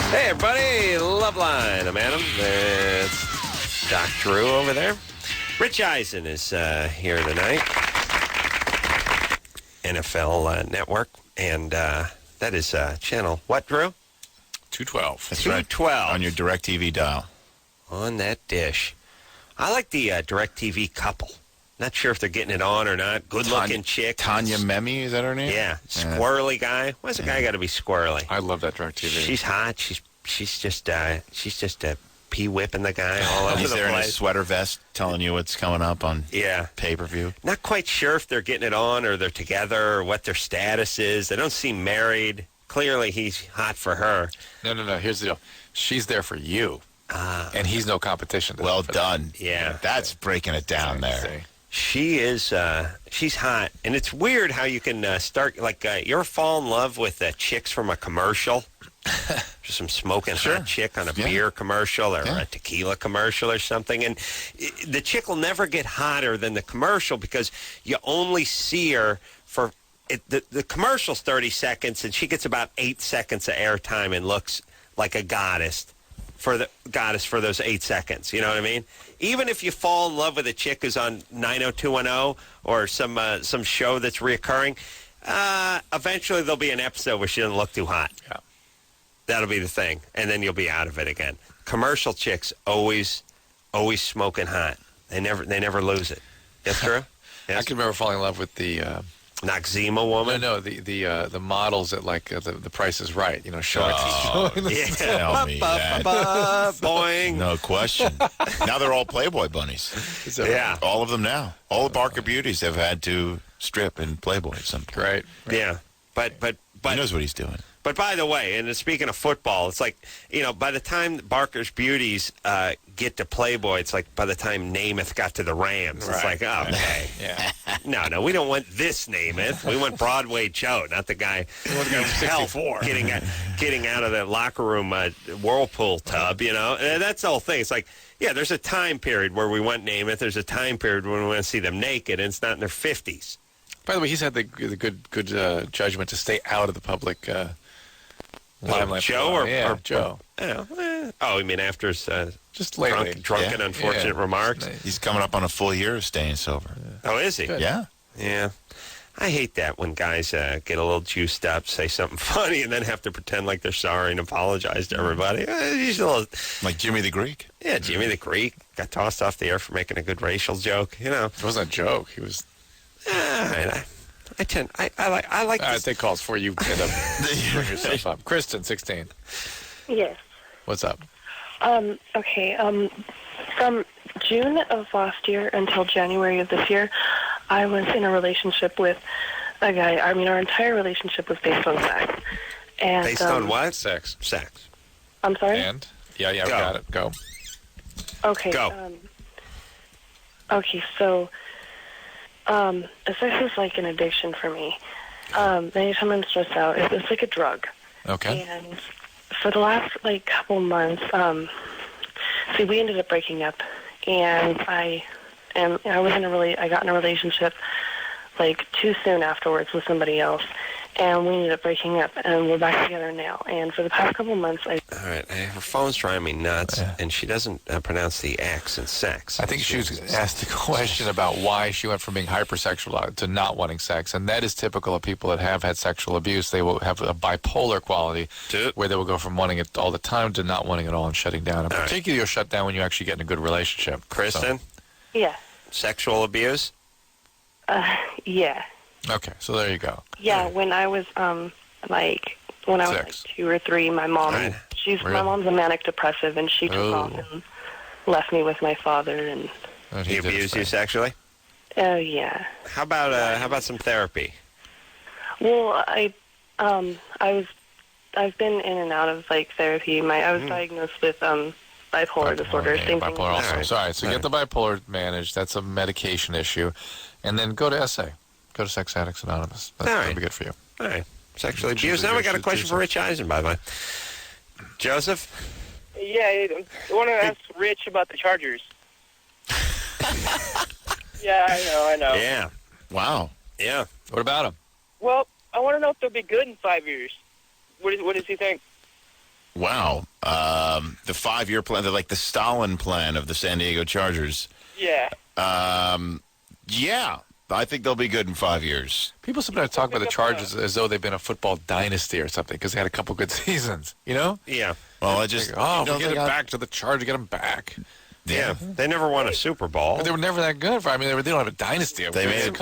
Hey, everybody. Loveline. I'm Adam. It's Doc Drew over there. Rich Eisen is here tonight. NFL Network. And that is channel what, Drew? 212. That's 212. Right. On your DirecTV dial. On that dish. I like the DirecTV couple. Not sure if they're getting it on or not. Good-looking chick. Tanya Memi, is that her name? Yeah. Squirrely guy. Why's the guy got to be squirrely? I love that DirecTV. She's hot. She's just pee whipping the guy all over the place. He's there in a sweater vest telling you what's coming up on pay-per-view. Not quite sure if they're getting it on or they're together or what their status is. They don't seem married. Clearly, he's hot for her. No. Here's the deal. She's there for you. And he's no competition. Well done. Yeah. That's breaking it down there. She is, she's hot. And it's weird how you can start, like, you ever fall in love with chicks from a commercial? Just some smoking hot chick on a beer commercial or a tequila commercial or something. And the chick will never get hotter than the commercial because you only see her for, the commercial's 30 seconds and she gets about 8 seconds of airtime and looks like a goddess for those 8 seconds. You know what I mean? Even if you fall in love with a chick who's on 90210 or some show that's reoccurring, eventually there'll be an episode where she doesn't look too hot. Yeah. That'll be the thing, and then you'll be out of it again. Commercial chicks always smoking hot. They never lose it. That's true. Yes? I can remember falling in love with the Noxzema woman. No, the models at like the Price is Right. You know, showing. Tell me that. Boing. No question. Now they're all Playboy bunnies. Yeah, all of them now. All the Barker Beauties have had to strip in Playboy at some point. Right. Yeah, but he knows what he's doing. But by the way, and speaking of football, it's like, by the time Barker's Beauties get to Playboy, it's like by the time Namath got to the Rams. Right. It's like, okay. Yeah. No, we don't want this Namath. We want Broadway Joe, not the guy who's 64 getting out of the locker room whirlpool tub, And that's the whole thing. It's like, yeah, there's a time period where we want Namath. There's a time period when we want to see them naked, and it's not in their 50s. By the way, he's had the good judgment to stay out of the public limelight. Joe or Joe? You mean after his just lately drunk and unfortunate remarks? He's coming up on a full year of staying sober. Yeah. Oh, is he? Good. Yeah. Yeah. I hate that when guys get a little juiced up, say something funny, and then have to pretend like they're sorry and apologize to everybody. Like Jimmy the Greek? Yeah, Jimmy the Greek got tossed off the air for making a good racial joke. It wasn't a joke. He was... I like I take calls for you. End up bring yourself up. Kristen, 16. Yes. What's up? Okay. From June of last year until January of this year, I was in a relationship with a guy. I mean, our entire relationship was based on sex. And, based on what? Sex. I'm sorry? And? Yeah, we got it. Go. Okay. Go. Okay, so... sex is like an addiction for me. Anytime I'm stressed out, it's like a drug. Okay. And for the last couple months, we ended up breaking up, and I got in a relationship too soon afterwards with somebody else, and we ended up breaking up, and we're back together now. And for the past couple of months, All right, her phone's driving me nuts, and she doesn't pronounce the X in sex. I think she was asked a question about why she went from being hypersexual to not wanting sex, and that is typical of people that have had sexual abuse. They will have a bipolar quality where they will go from wanting it all the time to not wanting it all and shutting down. And particularly, you'll shut down when you actually get in a good relationship. Kristen? Yeah. Sexual abuse? Yeah. Okay, so there you go. Yeah, when I was like 2 or 3, my mom, my mom's a manic depressive, and she took off and left me with my father. And he abused you sexually? Yeah. How about some therapy? Well, I've been in and out of like therapy. I was diagnosed with bipolar disorder. Same thing. Bipolar also. Sorry, so get the bipolar managed. That's a medication issue, and then go to SA. Go to Sex Addicts Anonymous. That's going to be good for you. All right. Sexually abused. Now we got a question for Rich Eisen, by the way. Joseph? Yeah, I want to ask Rich about the Chargers. Yeah, I know. Yeah. Wow. Yeah. What about them? Well, I want to know if they'll be good in 5 years. What does he think? Wow. The 5-year plan, like the Stalin plan of the San Diego Chargers. Yeah. Yeah. I think they'll be good in 5 years. People sometimes talk about the Chargers as though they've been a football dynasty or something because they had a couple good seasons, you know? Yeah. Well, we get it back to the Chargers, get them back. Yeah. They never won a Super Bowl. But they were never that good. They don't have a dynasty. They made it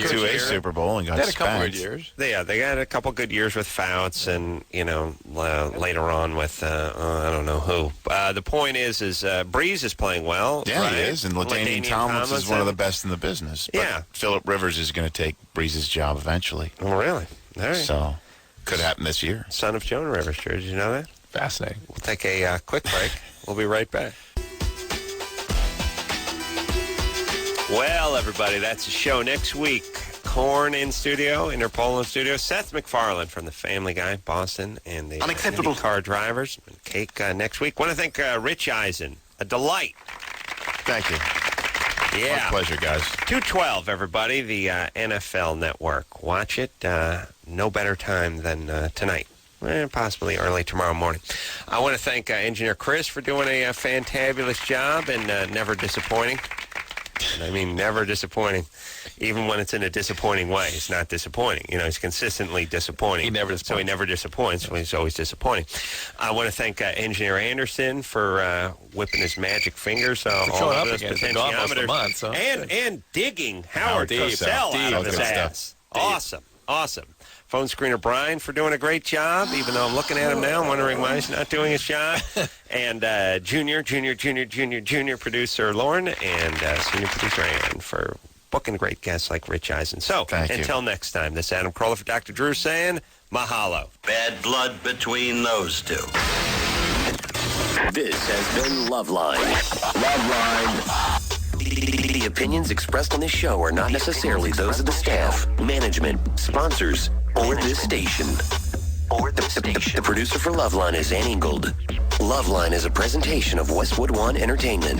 to a Super Bowl and got spanked. They had a couple spanked. good years. Yeah, they had a couple good years with Fouts and, later on with, I don't know who. The point is Breeze is playing well. Yeah, right? he is. And LaDainian Thomas is one of the best in the business. But yeah. Phillip Rivers is going to take Breeze's job eventually. Oh, really? All right. So, could happen this year. Son of Joan Rivers, did you know that? Fascinating. We'll take a quick break. We'll be right back. Well, everybody, that's the show next week. Korn in studio, Interpol in studio. Seth MacFarlane from the Family Guy, Boston, and the Unacceptable car drivers. And Cake next week. Want to thank Rich Eisen. A delight. Thank you. Yeah. My pleasure, guys. 2:12, everybody, the NFL Network. Watch it. No better time than tonight. Possibly early tomorrow morning. I want to thank Engineer Chris for doing a fantabulous job and never disappointing. I mean, never disappointing. Even when it's in a disappointing way, it's not disappointing. He's consistently disappointing. He never disappoints. So he never disappoints. So he's always disappointing. I want to thank Engineer Anderson for whipping his magic fingers all over those potentiometers. And digging Howard Cosell out of his ass. Awesome. Phone screener Brian for doing a great job, even though I'm looking at him now, I'm wondering why he's not doing his job. And junior producer Lauren and senior producer Ann for booking great guests like Rich Eisen. So, until next time, this is Adam Carolla for Dr. Drew saying mahalo. Bad blood between those two. This has been Loveline. The opinions expressed on this show are not necessarily those of the staff, management, sponsors, or this station. The producer for Loveline is Ann Ingold. Loveline is a presentation of Westwood One Entertainment.